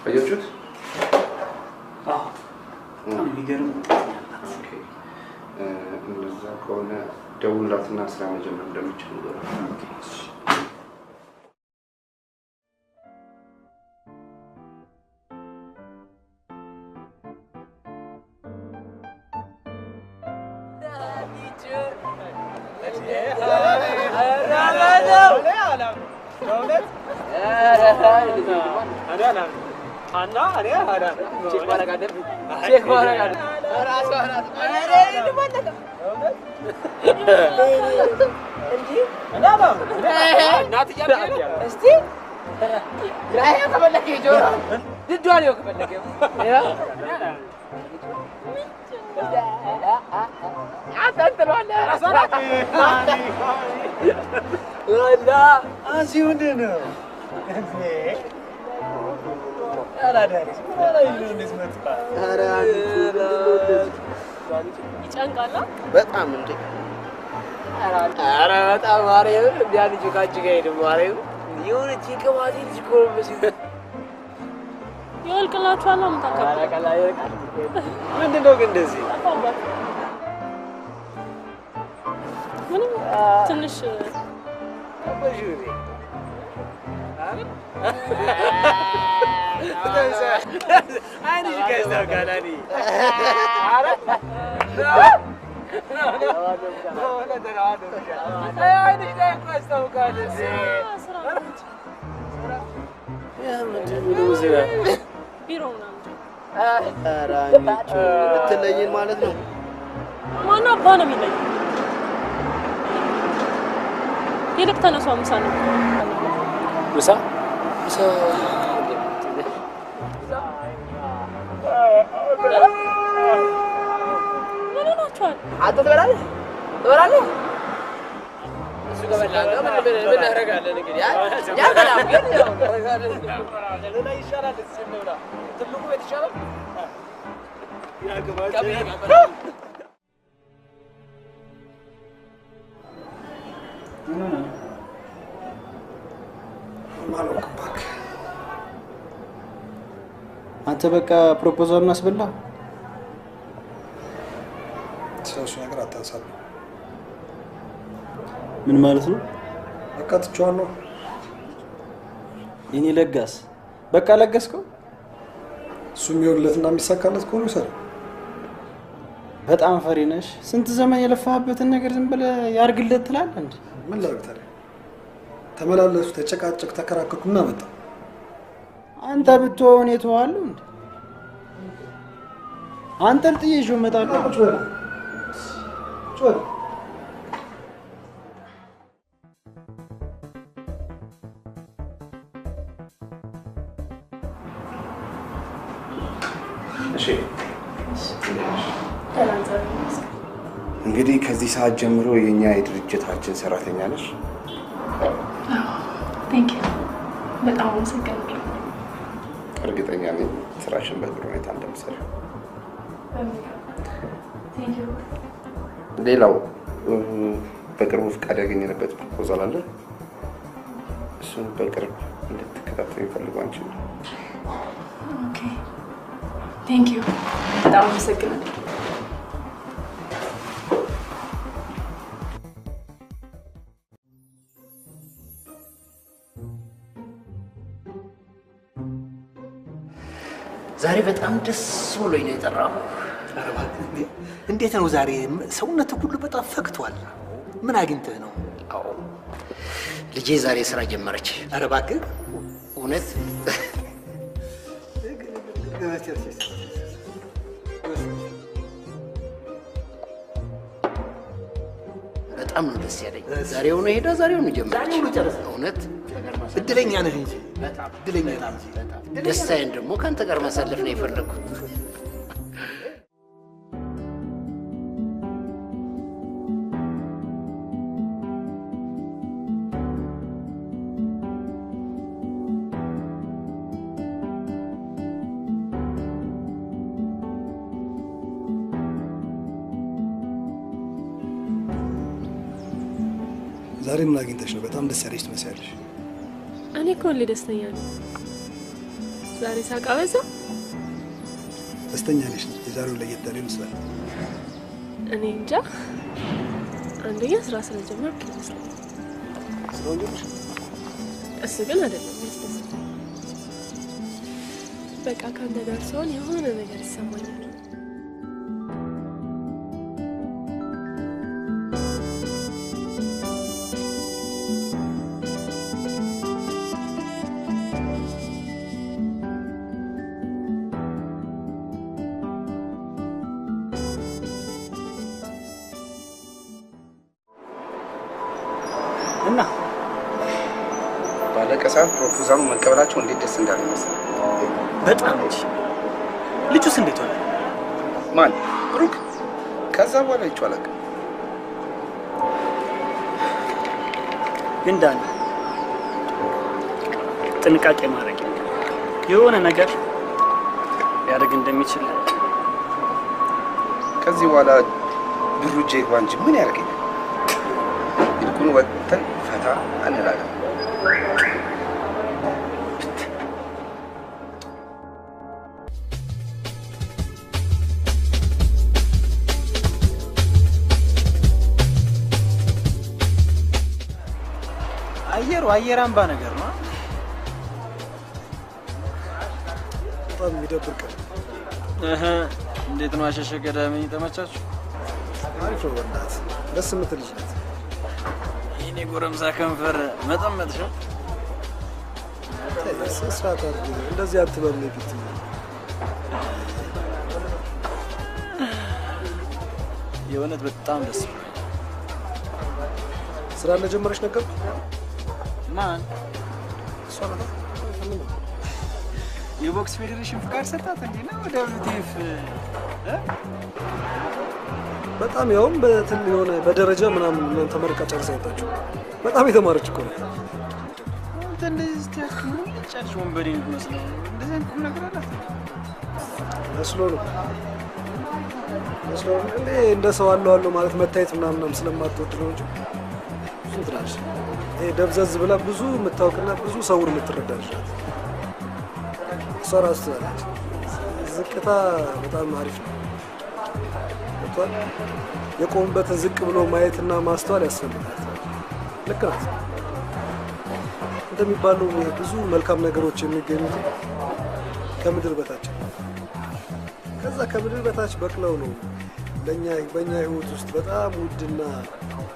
አያችሁት? የሚገርም እንደዛ ከሆነ ደውላትና ስራ መጀመር እንደሚችሉ አና አሬ አራ ቼክ ማድረግ አለብኝ። ቼክ ማድረግ አለብኝ። ራስ ራስ አሬ ልማለካ እንጂ እናባ እናት ያለ እስቲ ግራያ ከመለከ ጆሮ ድዷሊዮ ከመለከ ያ አታንተዋለ ራስራ ወላ አንቺ ምንድን ነው እንዴ? አላዳሪስ አላይሉ እንደዝመጣ ይጨንቃል በጣም እንዴ አራ በጣም ማርያም እንዲያ ልጅ ካንቺ ጋር ሄደ ማርያም የሆነ ቺቀማቲ ልጅ ኮርበስ ይወልቅላችኋል ነው የምታከብሩት? አላቀላ ይወልቃል። ምንድነው ግን እንደዚህ ምንም ትንሽ አበጁሪ አይንሽ ከዛው ጋላኒ አረ አይንሽ ላይ ከዛው ጋላኒ ቢሮ ነው ኧረ አንቺ ልትለይን ማለት ነው? ማን አባ ነው የሚለኝ? ይልቅ ተነሱ፣ ምሳ ነው። ምሳ ምን ሆናችኋል? አንተ ትበላለህ? ትበላለህ? እሱ ከበላህ ምን እናደርጋለን እንግዲህ? ያ በላው ግን ያው ሌላ ይሻላል። እዚህ ነው ትልቁ ቤት ይሻላል። አንተ በቃ ፕሮፖዛሉን አስበላ። ስለሱ ነገር አታንሳብ። ምን ማለት ነው? በቃ ትቼዋለሁ። የኔ ለጋስ በቃ ለገስከው። እሱ የሚሆንለትና የሚሳካለት ከሆነ ይሰራ። በጣም ፈሪ ነሽ። ስንት ዘመን የለፋህበትን ነገር ዝም ብለህ ያርግለት ትላለህ እንዴ? ምን ላድርግ ታዲያ? ተመላለሱ፣ ተጨቃጨቅ፣ ተከራከርኩና መጣ። አንተ ብትሆን የተዋለው እንዴ? አንተን ጥዬ ይዤው እመጣለሁ። ጮህ እሺ እንግዲህ ከዚህ ሰዓት ጀምሮ የኛ የድርጅታችን ሰራተኛ ነሽ። ቴንክ ዩ በጣም አመሰግናለሁ። እርግጠኛ ነኝ ስራሽን በጥሩ ሁኔታ እንደምትሰሪ። ቴንክ ዩ። ሌላው በቅርቡ ፍቃድ ያገኘንበት ፕሮፖዛል አለ። እሱን በቅርብ እንድትከታተሉ ይፈልጉ አንቺ። ኦኬ ቴንክ ዩ በጣም አመሰግናለሁ። ዛሬ በጣም ደስ ብሎኝ ነው የጠራው። እንዴት ነው ዛሬ? ሰውነት ሁሉ በጣም ፈክቷል። ምን አግኝተህ ነው? አዎ ልጄ ዛሬ ስራ ጀመረች። ኧረ እባክህ እውነት? በጣም ነው ደስ ያለኝ። ዛሬውኑ ሄዳ ዛሬውኑ ጀመረች። እውነት እድለኛ ነህ እንጂ እድለኛ ነህ እንጂ። ደስታዬን ደግሞ ከአንተ ጋር ማሳለፍ ነው የፈለኩት። ዛሬ ምን አግኝተሽ ነው በጣም ደስ ያለሽ ትመስያለሽ? እኔ እኮ ሁሌ ደስተኛ ነኝ። ዛሬ ሳቅ አበዛ? ደስተኛ ነሽ? የዛሬው ለየት ያለ ይመስላል። እኔ እንጃ። አንደኛ ስራ ስለጀመርክ ይመስላል። ስራውን ጀመርሽ? እሱ ግን አይደለም ያስደስተኝ። በቃ ከአንተ ጋር ስሆን የሆነ ነገር ይሰማኛል። እና ባለቀ ሰዓት ፕሮፖዛሉን መቀበላቸው እንዴት ደስ እንዳለ መሰለህ። በጣም እንጂ። ልጁስ እንዴት ሆነ? ማን? ብሩክ። ከዛ በኋላ ይቻላል። ግን ዳኒ ጥንቃቄ ማድረግ የሆነ ነገር ሊያደርግ እንደሚችል ከዚህ በኋላ ብሩ እጄ ይግባ እንጂ ምን ያደርገኛል? ይልቁን ወጥተን ፈታ እንላለን። አየር አምባ ነገር ነው። በጣም የሚደብር ቀን። እንዴት ነው አሸሸ ገዳሜ ተመቻችሁ? አሪፍ ነው። በእናትህ ደስ የምትል ልጅ ናት። የእኔ ጎረምሳ ከንፈር መጠመጥሽ ነው። ስርዓት አድርግ። እንደዚህ አትበል። ፊት የእውነት በጣም ደስ ብሎኛል። ስራ እንደጀመረች ነገር ማን? እሷ ናት። የቦክስ ፌዴሬሽን ፍቃድ ሰጣት እንዴ ነው? WTF በጣም ያውም በትን የሆነ በደረጃ ምናምን እናንተ መርቃ ጨርሳ ያጣችሁ በጣም የተማረች እኮ ነው። አንተ እንደዚህ ስትያክ ምን ጨርሽ ወንበዴ ነው እንደዚህ አይነት ቁም ነገር አላት መስሎ ነው እንዴ? እንደ ሰው አለው ማለት መታየት ምናምን ስለማትወድ ነው እንጂ ብዙ ትላለች። ይሄ ደብዘዝ ብላ ብዙ የምታውቅና ብዙ ሰውን የምትረዳ ልጅ ናት። እሷ ራሱ ትላለች። ዝቅታ በጣም አሪፍ ነው። የቆሙበትን ዝቅ ብሎ ማየትና ማስተዋል ያስፈልጋል። ልክ ናት። እንደሚባለው ብዙ መልካም ነገሮች የሚገኙት ከምድር በታች፣ ከዛ ከምድር በታች በቅለው ነው በእኛ ህይወት ውስጥ በጣም ውድና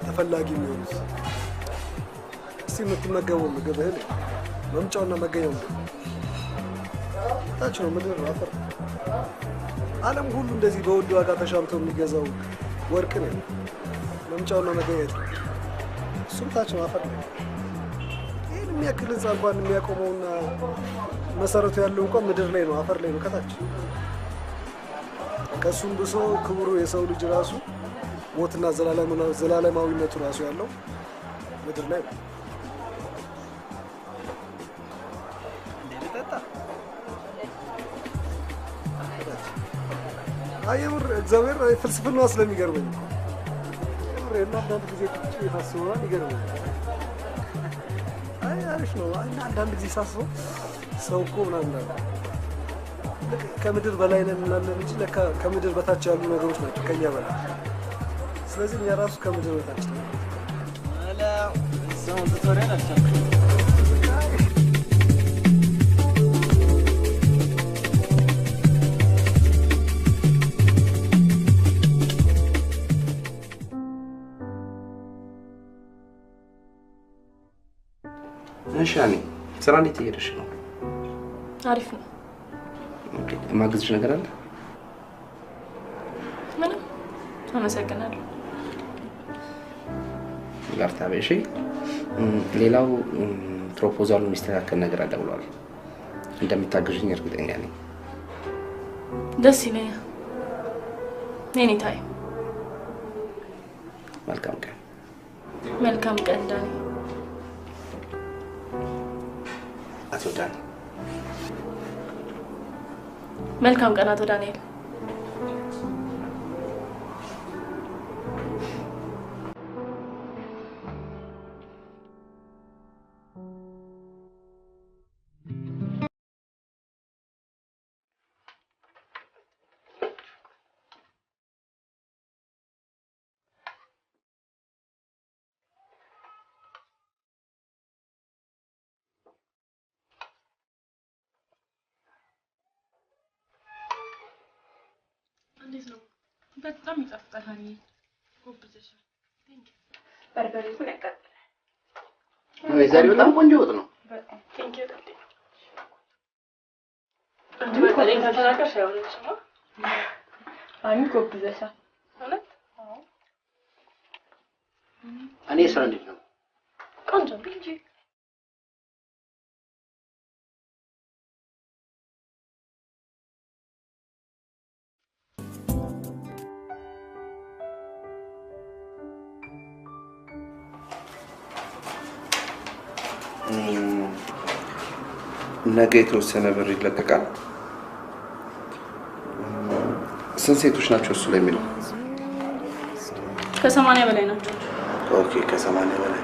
ተፈላጊ የሚሆኑት። እስቲ የምትመገበው ምግብ እህል መምጫውና መገኛው ታች ነው፣ ምድር ነው፣ አፈር። ዓለም ሁሉ እንደዚህ በውድ ዋጋ ተሻምቶ የሚገዛው ወርቅ ነው፣ መምጫውና መገኛው እሱም ታች ነው፣ አፈር ነው። ይህን የሚያክል ህንፃ እንኳን የሚያቆመውና መሰረቱ ያለው እንኳን ምድር ላይ ነው፣ አፈር ላይ ነው፣ ከታች። ከሱም ብሶ ክቡሩ የሰው ልጅ ራሱ ሞትና ዘላለማዊነቱ ራሱ ያለው ምድር ላይ ነው። አየምር እግዚአብሔር ፍልስፍና ስለሚገርመኝ የምር አንዳንድ ጊዜ ቁጭ የታስበዋል ይገርመኛል። አሪፍ ነው። አንዳንድ ጊዜ ሳስበው ሰው እኮ ምናምን ከምድር በላይ ነን እንላለን እንጂ ለካ ከምድር በታች ያሉ ነገሮች ናቸው ከኛ በላይ። ስለዚህ እኛ ራሱ ከምድር በታች ነን። እዛው ቱቶሪያል አልቻልኩም። እሺ ስራ እንዴት እየሄደሽ ነው? አሪፍ ነው። ኦኬ ማግዝሽ ነገር አለ? ምንም። አመሰግናለሁ። ይቅርታ በሺ ሌላው ፕሮፖዛሉ የሚስተካከል ነገር አለ ብሏል። እንደምታግዥኝ እርግጠኛ ነኝ። ደስ ይለኛል። እኔ ታይ መልካም ቀን። መልካም ቀን ዳኒ። አቶ ዳኒ መልካም ቀን አቶ ዳንኤል። እንዴት ነው? በጣም ይጣፍጣል። ሀኒ ጎብዘሻል። በርበሬ እኮ ያቃጥላል። ዛሬ በጣም ቆንጆ ወጥ ነው። ቴንክ ዩ ዳዲ። አንቺ በተለይ ከተናገርሽ አይሆንልሽማ። ሀኒ ጎብዘሻል። እውነት? አዎ። እኔ ስራ እንዴት ነው? ቆንጆ እንጂ ነገ የተወሰነ ብር ይለቀቃል። ስንት ሴቶች ናቸው እሱ ላይ የሚለው? ከ80 በላይ ናቸው። ኦኬ ከ80 በላይ።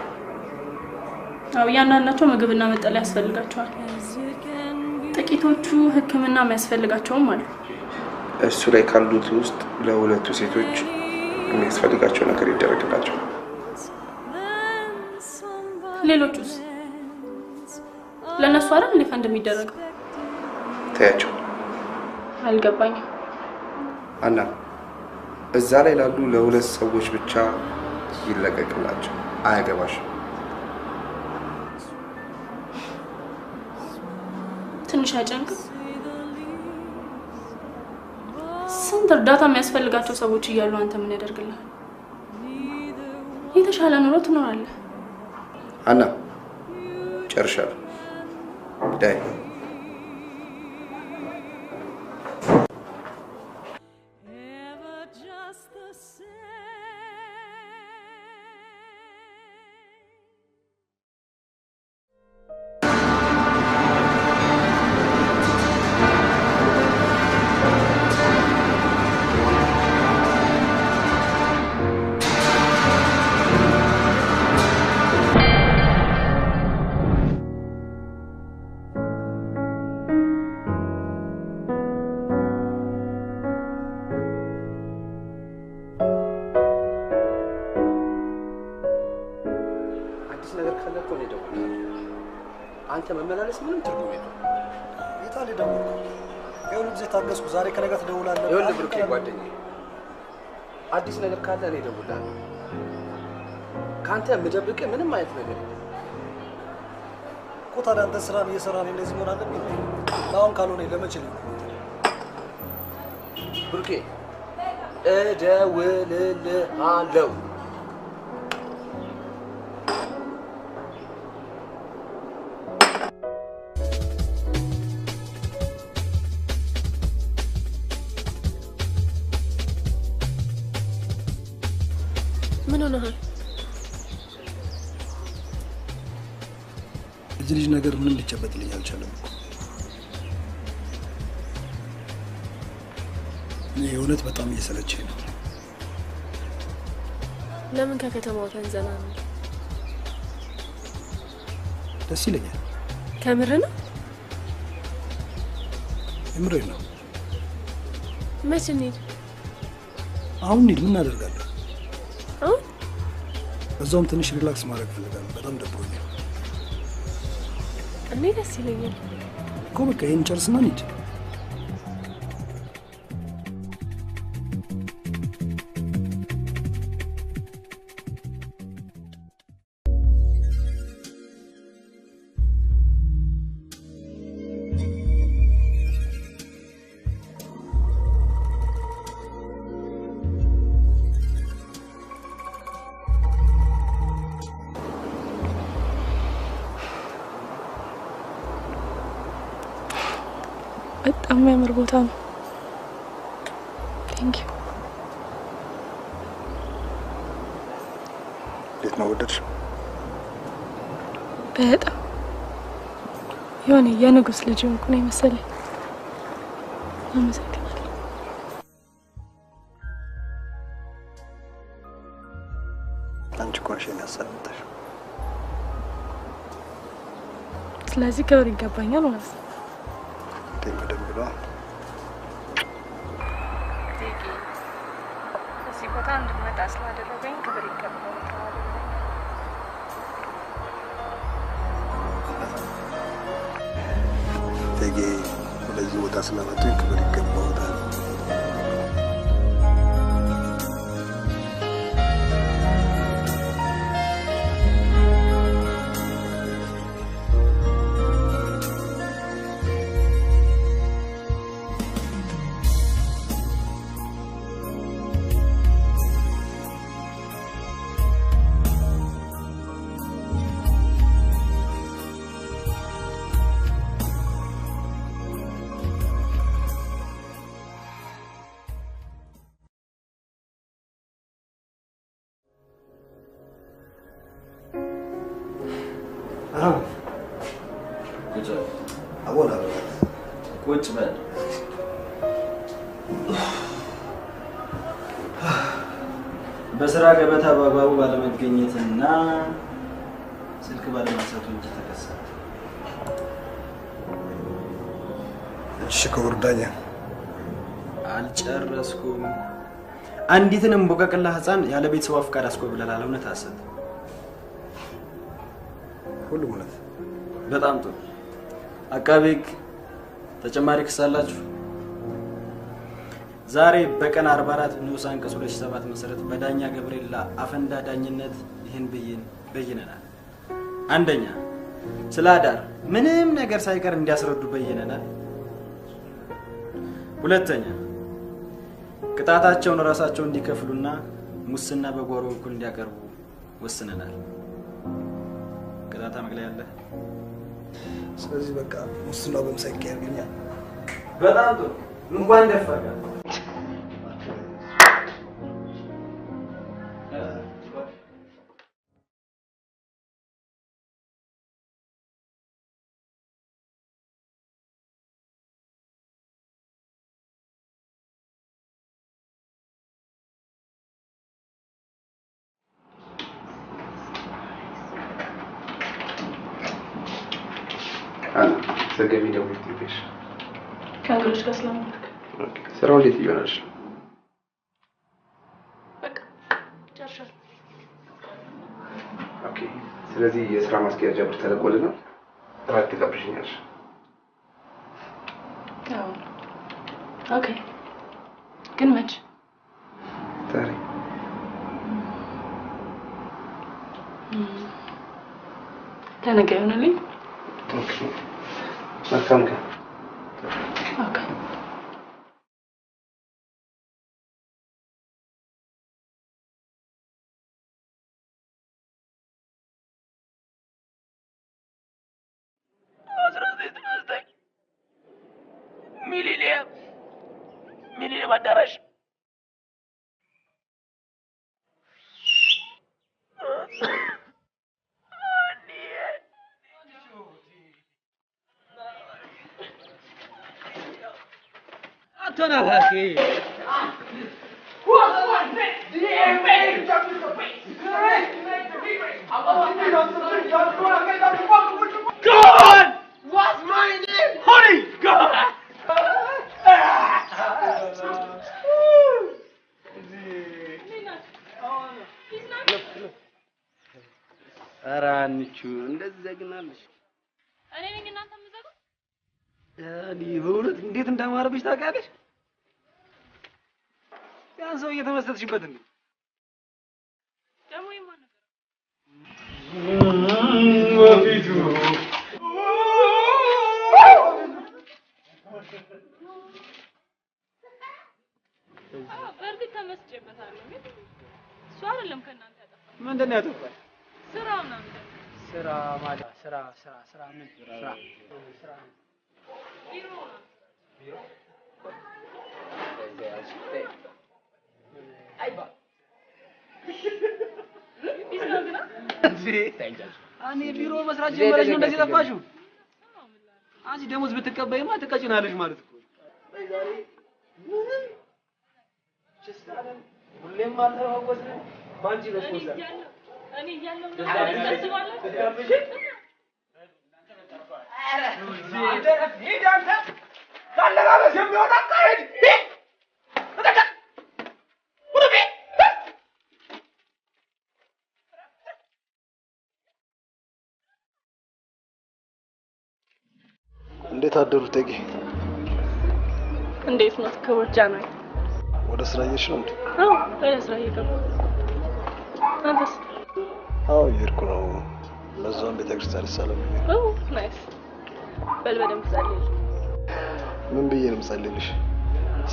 አው እያንዳንዳቸው ምግብና መጠለያ ያስፈልጋቸዋል። ጥቂቶቹ ሕክምና የሚያስፈልጋቸውም አሉ። እሱ ላይ ካሉት ውስጥ ለሁለቱ ሴቶች የሚያስፈልጋቸው ነገር ይደረግላቸው። ሌሎቹስ? ለነሱ አይደል እንደ ፈንድ የሚደረገው? ታያቸው። አልገባኝም። አና እዛ ላይ ላሉ ለሁለት ሰዎች ብቻ ይለቀቅላቸው። አያገባሽም። ትንሽ አይጨንቅም? ስንት እርዳታ የሚያስፈልጋቸው ሰዎች እያሉ አንተ ምን ያደርግልሃል? የተሻለ ኑሮ ትኖራለህ። አና ጨርሻለሁ። ዳይ አንተ መመላለስ ምንም ትርጉም የለውም። የታለ ደውልኩ? ይኸውልህ ጊዜ ታገስኩ። ዛሬ ከነገ ትደውላለህ። ይኸውልህ ብሩኬ ጓደኛዬ፣ አዲስ ነገር ካለ እኔ እደውልልሃለሁ። ከአንተ የምደብቅህ ምንም አይነት ነገር የለም እኮ። ታዲያ አንተ ስራን እየሰራን እንደዚህ መሆን አለብኝ? አሁን ካልሆነ ለመቼ ነው? ብሩኬ እደውልልሃለሁ። ምን ሆነሃል? ልጅ ነገር ምንም ሊጨበጥልኝ አልቻለም። የእውነት በጣም እየሰለቸኝ ነው። ለምን ከከተማው ተንዘና ነው? ደስ ይለኛል። ከምር ነው? የምሬ ነው። መቼ እንሂድ? አሁን እንሂድ። ምን እናደርጋለን? አሁን በዛውም ትንሽ ሪላክስ ማድረግ ፈልጋለሁ። በጣም ደብሮኛል። እኔ ደስ ይለኛል እኮ። በቃ ይሄን ጨርስና እንሂድ። በጣም የሚያምር ቦታ ነው። ቴንክ ዩ። እንዴት ነው ወደድሽ? በጣም የሆነ የንጉስ ልጅ ሆንኩ ነው መሰለኝ። አመሰግናለሁ። አንቺ ኮንሽን ያሰብታሽ። ስለዚህ ክብር ይገባኛል ማለት ነው። በደንብ ነው። እዚህ ቦታ እንድመጣ ስላደረገኝ ክብር ይገባኛል። ቴጌ ወደዚህ ቦታ ስለመጣኝ ክብር ይገባውታል። ቁጭ በል። በስራ ገበታ በአግባቡ ባለመገኘትና ስልክ ባለማንሳቱ እንጂ ተከሰተ። እሺ ክቡር ዳኛ። አልጨረስኩም። አንዲትን እምቦቀቅላ ህፃን ያለ ቤተሰቧ ፍቃድ አስኮብለላል። እውነት ሐሰት? ሁሉም እውነት። በጣም ጥሩ። አቃቤ ሕግ ተጨማሪ ክስ አላችሁ? ዛሬ በቀን 44 ንዑስ አንቀጽ 27 መሰረት በዳኛ ገብርኤል አፈንዳ ዳኝነት ይህን ብይን በይነናል። አንደኛ፣ ስለ አዳር ምንም ነገር ሳይቀር እንዲያስረዱ በይነናል። ሁለተኛ፣ ቅጣታቸውን ራሳቸው እንዲከፍሉና ሙስና በጓሮ በኩል እንዲያቀርቡ ወስነናል። ቅጣታ መግለያ አለ። ስለዚህ በቃ ሙስናው በምሳይቀር ያገኛል። በጣም ጥሩ። እንኳን ደፈቀ። ዘገቢ ደውል ትልሽ ከእንግዶች ጋር ስለማድረግ ስራው እንዴት ይሆናል? በቃ ጨርሻለሁ። ኦኬ። ስለዚህ የስራ ማስኪያጃ ብር ተለቆልናል። እራት ትጋብዥኛለሽ? አዎ። ኦኬ። ግን መች? ዛሬ። ለነገ ይሆንልኝ? ኦኬ። መልካም ቀን። ኦኬ። ሚሊኒየም አዳራሽ Atanahaki. God! What's my name? Honey, God! አራንቹ እንደዚህ ዘግናለሽ። እኔ ነኝ እናንተ የምዘጋው? ያኒ በእውነት እንዴት እንዳማረብሽ ታውቂያለሽ? ያን ሰው እየተመሰጥሽበት እንዴ? ደግሞ የማን ነገር? ወፊቱ በእርግጥ ተመስጬበታለሁ፣ ግን እሱ አይደለም ከእናንተ ያጠፋው። ምንድን ነው ያጠፋሽ? ስራ ምናምን ስራ ማለት ስራ ምን ስራ ቢሮ እኔ ቢሮ መስራት ጀመረሽ ነው እንደዚህ ጠፋሽው? አንቺ ደሞዝ ብትቀበይማ ትቀጭናለሽ ማለት እኮ። ዛሬ ምንም ሁሌም አልተዋወስንም ባንቺ ለስፖዛ እኔ እያለሁ ነው ታስባለህ? ካለባበስ የሚወጣ አካሄድ እንዴት አደሩ ቴጌ? እንዴት ነው ክቡር ጃናይ? ወደ ስራ እየሄድሽ ነው እንዴ? አዎ፣ ወደ ስራ እየገባሁ። አንተስ? አዎ እየሄድኩ ነው። ለዛም ቤተክርስቲያን ሰላም። ኦ ናይስ። በደንብ ጸልይ። ምን ብዬ ነው የምጸልይልሽ?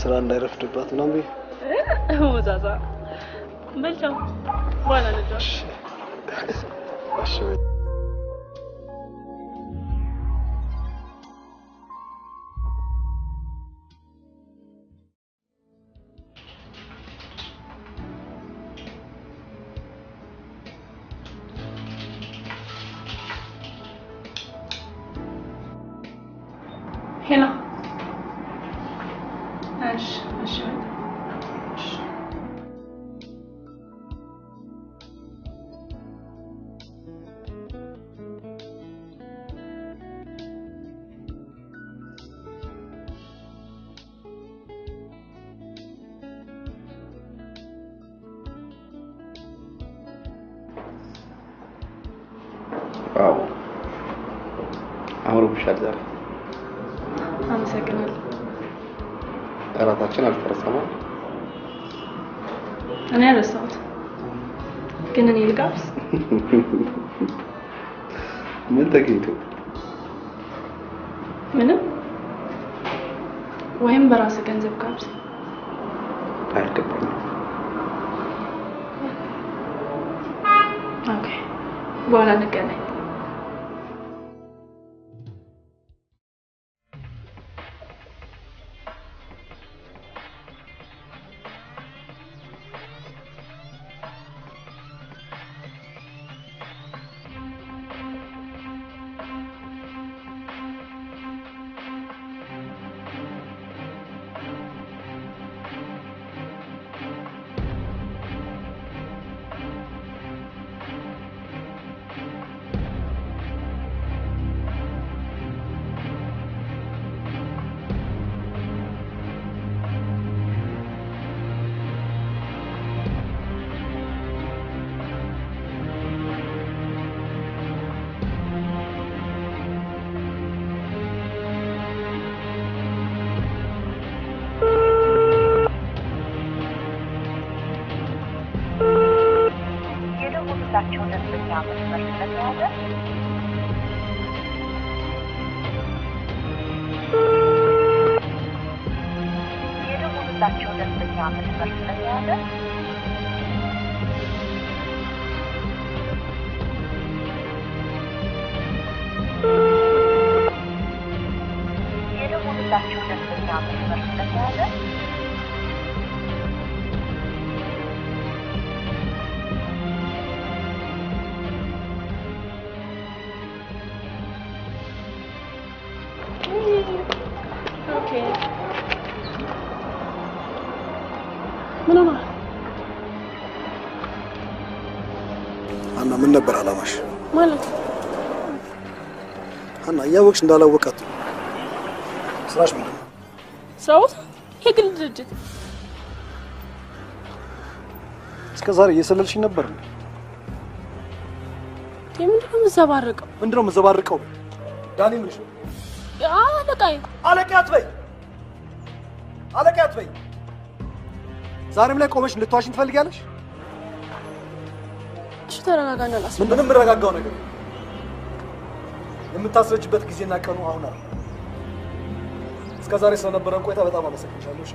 ስራ እንዳይረፍድባት ምናምን ብዬ? ወዛዛ በልቻው በኋላ ልጅ እሺ ሄሎ እሺ ዋው አምሮብሻል ዛሬ። አመሰግናለሁ። እራታችን አልተረሳም። እኔ አልረሳሁት፣ ግን እኔ ልጋብዝ። ምን ተገኝቶ? ምንም። ወይም በራስ ገንዘብ ጋብዝ። አልገባኝም። ኦኬ፣ በኋላ እንገናኝ። የደወሉላቸው ደንበኛ መስመር ስለተያዘ የደወሉላቸው ደንበኛ መስመር ስለተያዘ የደወሉላቸው ደንበኛ መስመር ስለተያዘ አና ምን ነበር አላማሽ? ማለት አና እያወቅሽ እንዳላወቃት ስራሽ ምንድን ነው? ስራው የግል ድርጅት። እስከ ዛሬ እየሰለልሽኝ ነበር። ምንድነው የምዘባርቀው? ምንድነው የምዘባርቀው? ዳኒ ምንሽ ነው? አለቃዬ። አለቃ አትበይ፣ አለቃ አትበይ። ዛሬም ላይ ቆመሽ እንድትዋሽኝ ትፈልጊያለሽ? እሺ ተረጋጋና ላስ ምንም የምረጋጋው ነገር የምታስረጅበት ጊዜና ቀኑ አሁን አለ። እስከ ዛሬ ስለነበረን ቆይታ በጣም አመሰግናለሁ። እሺ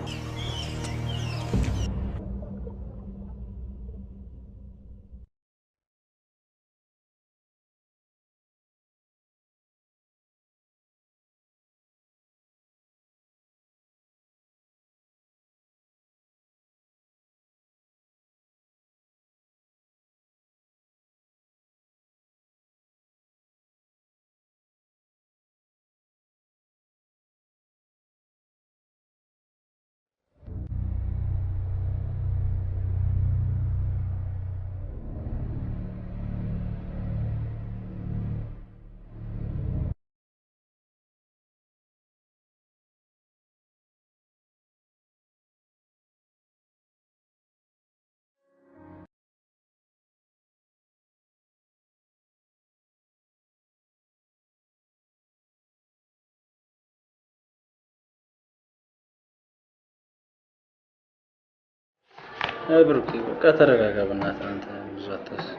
ብሩክ በቃ ተረጋጋ በእናትህ አንተ ብዙ አታስብ።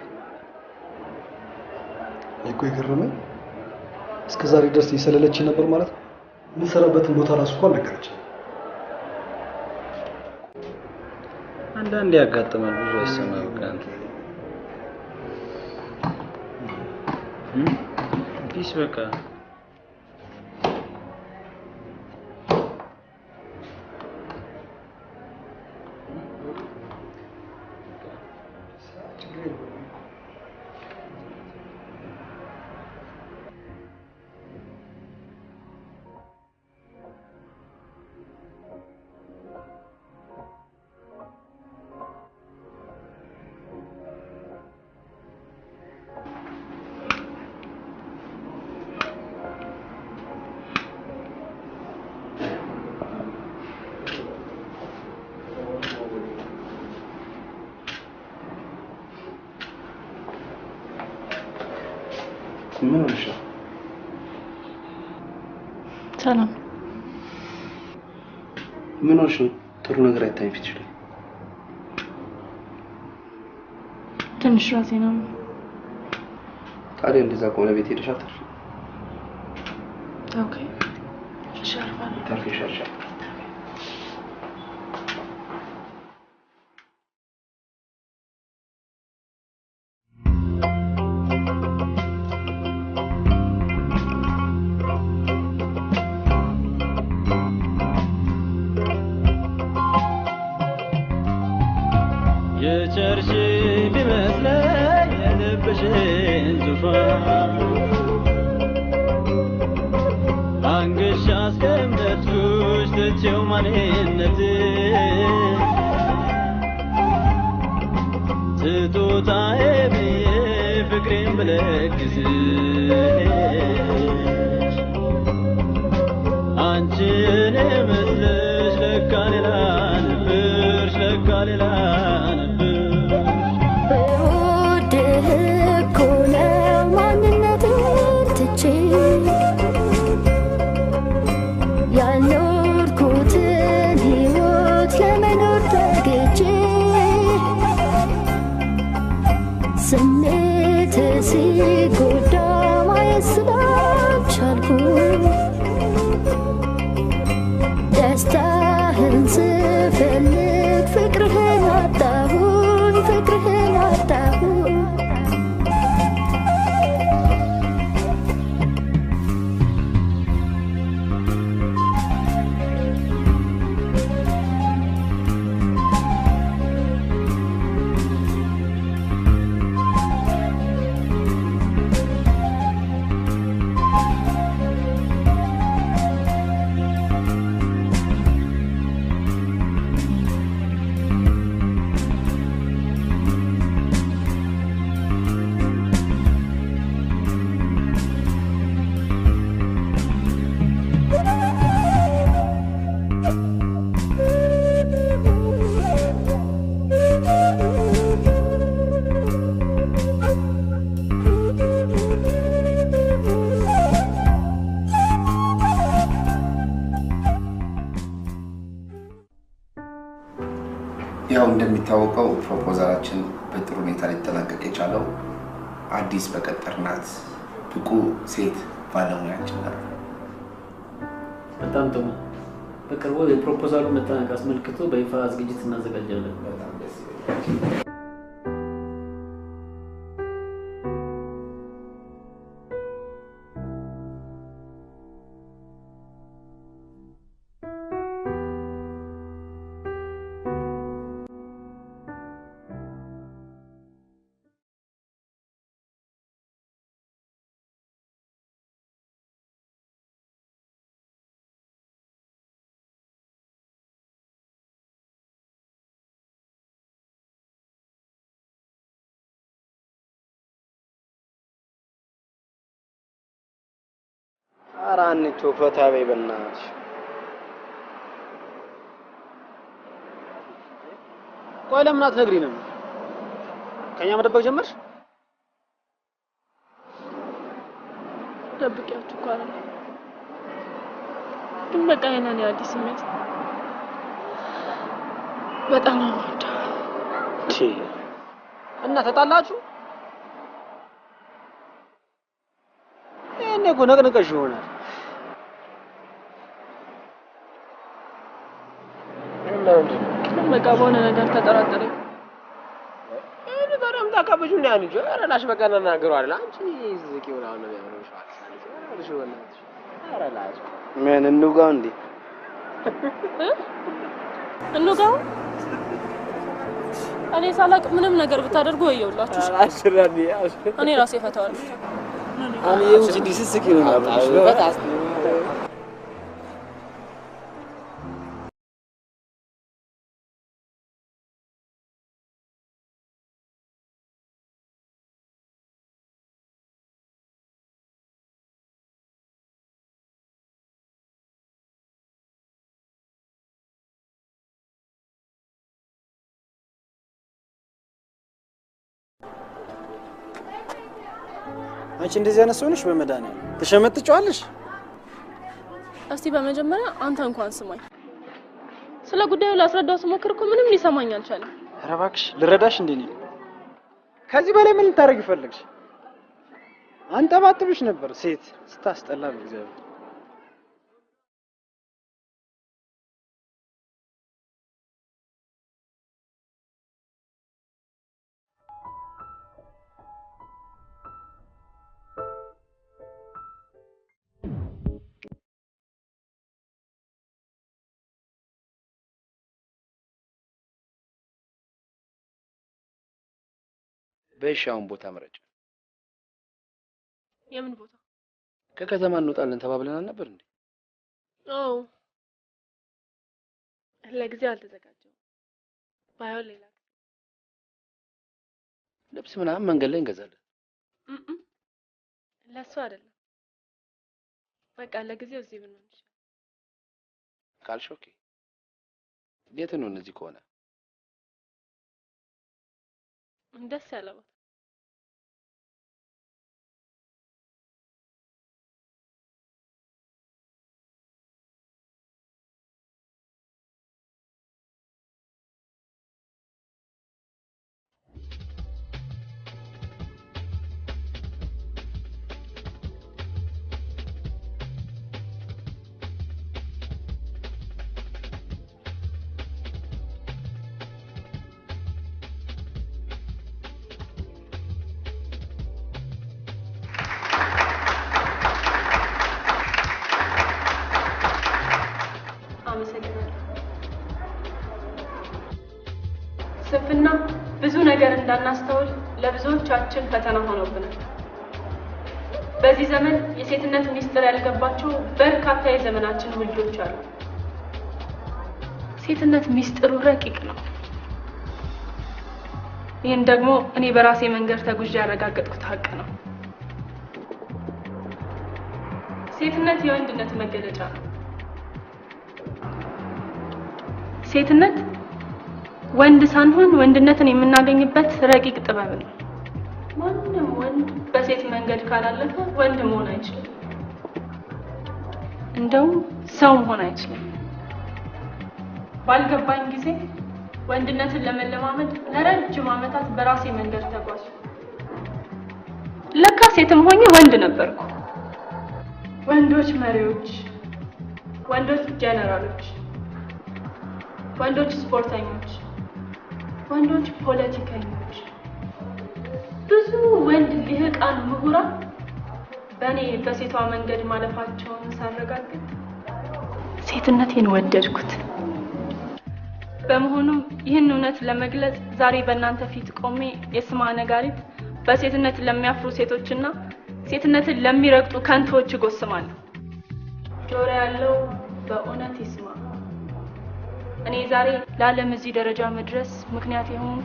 እኮ የገረመኝ እስከ ዛሬ ድረስ እየሰለለችኝ ነበር ማለት ነው። የምትሰራበትን ቦታ ራሱ እንኳን ነገረችኝ። አንዳንዴ ያጋጥማል፣ ብዙ አይሰማም። በቃ አንተ ፒስ በቃ ምን ሆነሽ? ሰላም ምን ሆነሽ? ጥሩ ነገር አይታይም ፊትሽ ላይ። ትንሽ ራሴ ነው። ታዲያ እንደዛ ከሆነ ቤት ሄደሽ አታርፊ? ኦኬ ሻርፋን ታርፊሻል። የቸርሽ ቢመስለኝ የልብሽን ዙፋን አንግሽ አስቀምጠትኩሽ ትቼው ማንነትሽ ስጦታዬ ብዬ ፍቅሬን ብለግስሽ አንቺን የመስለሽ ለካ ሌላ ነበርሽ፣ ለካ ሌላ ሊጠናቀቅ የቻለው አዲስ በቀጠርናት ብቁ ሴት ባለሙያችን ነው። በጣም ጥሩ። በቅርቡ የፕሮፖዛሉ መጠናቀቅ አስመልክቶ በይፋ ዝግጅት እናዘጋጃለን። በጣም ደስ ይላል። አራንቾ ፈታ በይ በእናትሽ። ቆይ ለምን አትነግሪንም? ከኛ መደበቅ ጀመርሽ? ደብቄያችሁ እኮ አይደለም፣ ግን በቃ የኔ አዲስ ስሜት በጣም ነው የምወደው። እና ተጣላችሁ? እኔ እኮ ነቅንቀሽ ይሆናል። በቃ በሆነ ነገር ተጠራጠረኝ። እኔ በደም ታካበጁ እንደ አንቺ አረላሽ በቃ እናናገሩ አይደል? አንቺ ዝቂው ነው ነው ያለው አረላሽ ምን እንውጋው እንዴ? እንውጋው? እኔ ሳላቅ ምንም ነገር ብታደርጉ ወየውላችሁ። እኔ ራሴ ፈታዋለሁ። እኔ ውጪ ዲስስኪ ነው ነው በጣም አንቺ እንደዚህ አይነት ሰው ነሽ? በመድኃኒዓለም ተሸመጥጫለሽ። እስቲ በመጀመሪያ አንተ እንኳን ስማኝ። ስለ ጉዳዩ ላስረዳው ስሞክር እኮ ምንም ሊሰማኝ አልቻለም። ኧረ እባክሽ ልረዳሽ እንዴ ነኝ። ከዚህ በላይ ምን ልታረጊ ፈለግሽ? አንጠባጥብሽ ነበር ሴት ስታስጠላ በእግዚአብሔር። በሻውን ቦታ መረጭ። የምን ቦታ? ከከተማ እንወጣለን ተባብለናል ነበር እንዴ? አዎ። ለጊዜው አልተዘጋጀም። ባይሆን ሌላ ልብስ ምናምን መንገድ ላይ እንገዛለን። ለሱ አይደለም። በቃ ለጊዜው እዚህ ብንሆን ይችላል ካልሽ ኦኬ። የት ነው እነዚህ ከሆነ? ደስ ያለው ስንፍና ብዙ ነገር እንዳናስተውል ለብዙዎቻችን ፈተና ሆኖብናል። በዚህ ዘመን የሴትነት ሚስጥር ያልገባቸው በርካታ የዘመናችን ልጆች አሉ። ሴትነት ሚስጥሩ ረቂቅ ነው። ይህን ደግሞ እኔ በራሴ መንገድ ተጉዤ ያረጋገጥኩት ሀቅ ነው። ሴትነት የወንድነት መገለጫ ነው። ሴትነት ወንድ ሳንሆን ወንድነትን የምናገኝበት ረቂቅ ጥበብ ነው። ማንም ወንድ በሴት መንገድ ካላለፈ ወንድ መሆን አይችልም። እንደውም ሰው መሆን አይችልም። ባልገባኝ ጊዜ ወንድነትን ለመለማመድ ለረጅም ዓመታት በራሴ መንገድ ተጓዝኩ። ለካ ሴትም ሆኜ ወንድ ነበርኩ። ወንዶች መሪዎች፣ ወንዶች ጀነራሎች፣ ወንዶች ስፖርተኞች፣ ወንዶች ፖለቲከኞች፣ ብዙ ወንድ ልሂቃን ምሁራን በእኔ በሴቷ መንገድ ማለፋቸውን ሳረጋግጥ ሴትነቴን ወደድኩት። በመሆኑም ይህን እውነት ለመግለጽ ዛሬ በእናንተ ፊት ቆሜ የስማ ነጋሪት በሴትነት ለሚያፍሩ ሴቶችና ሴትነትን ለሚረግጡ ከንቶች እጎስማለሁ። ጆሮ ያለው በእውነት ይስማ። እኔ ዛሬ ለዓለም እዚህ ደረጃ መድረስ ምክንያት የሆኑ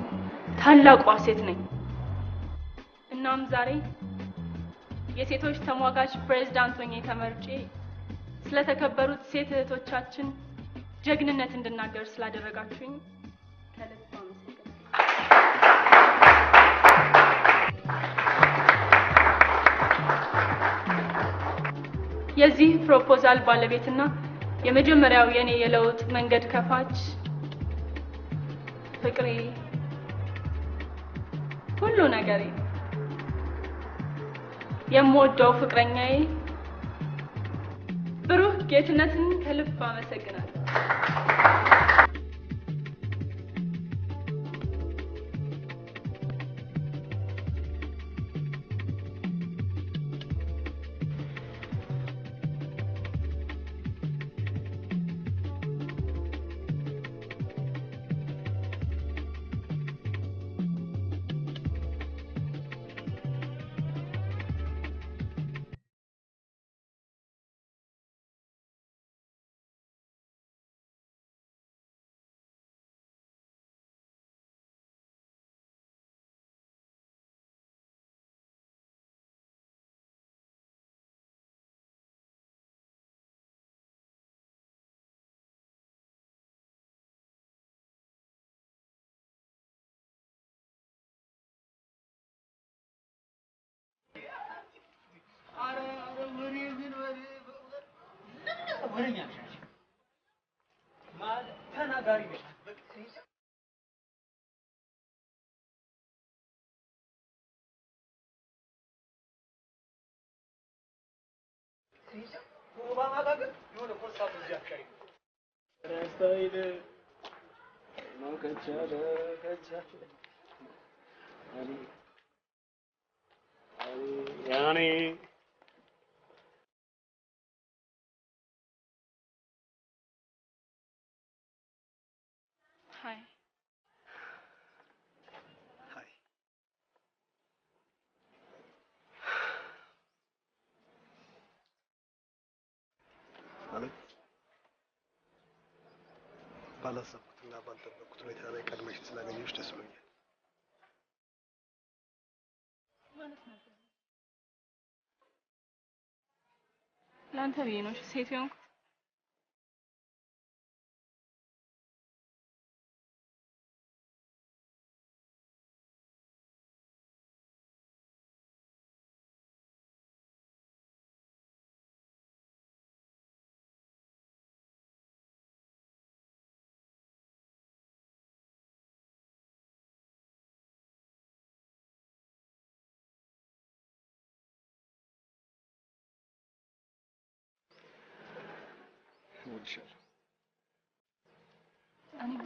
ታላቋ ሴት ነኝ። እናም ዛሬ የሴቶች ተሟጋች ፕሬዝዳንት ሆኜ ተመርጬ ስለተከበሩት ሴት እህቶቻችን ጀግንነት እንድናገር ስላደረጋችሁኝ ከልብ አመሰግናለሁ። የዚህ ፕሮፖዛል ባለቤትና የመጀመሪያው የኔ የለውጥ መንገድ ከፋች ፍቅሬ፣ ሁሉ ነገሬ፣ የምወደው ፍቅረኛዬ ብሩክ ጌትነትን ከልብ አመሰግናለሁ። Yani Hi. Hi. ማለት ባላሰብኩትና ባልጠበቅኩት ሁኔታ ላይ ቀድመሽ ስላገኘሁሽ ደስ ብሎኛል። ለአንተ ብዬ ነው ሴት የሆንኩት። እወድሻለሁ። እኔም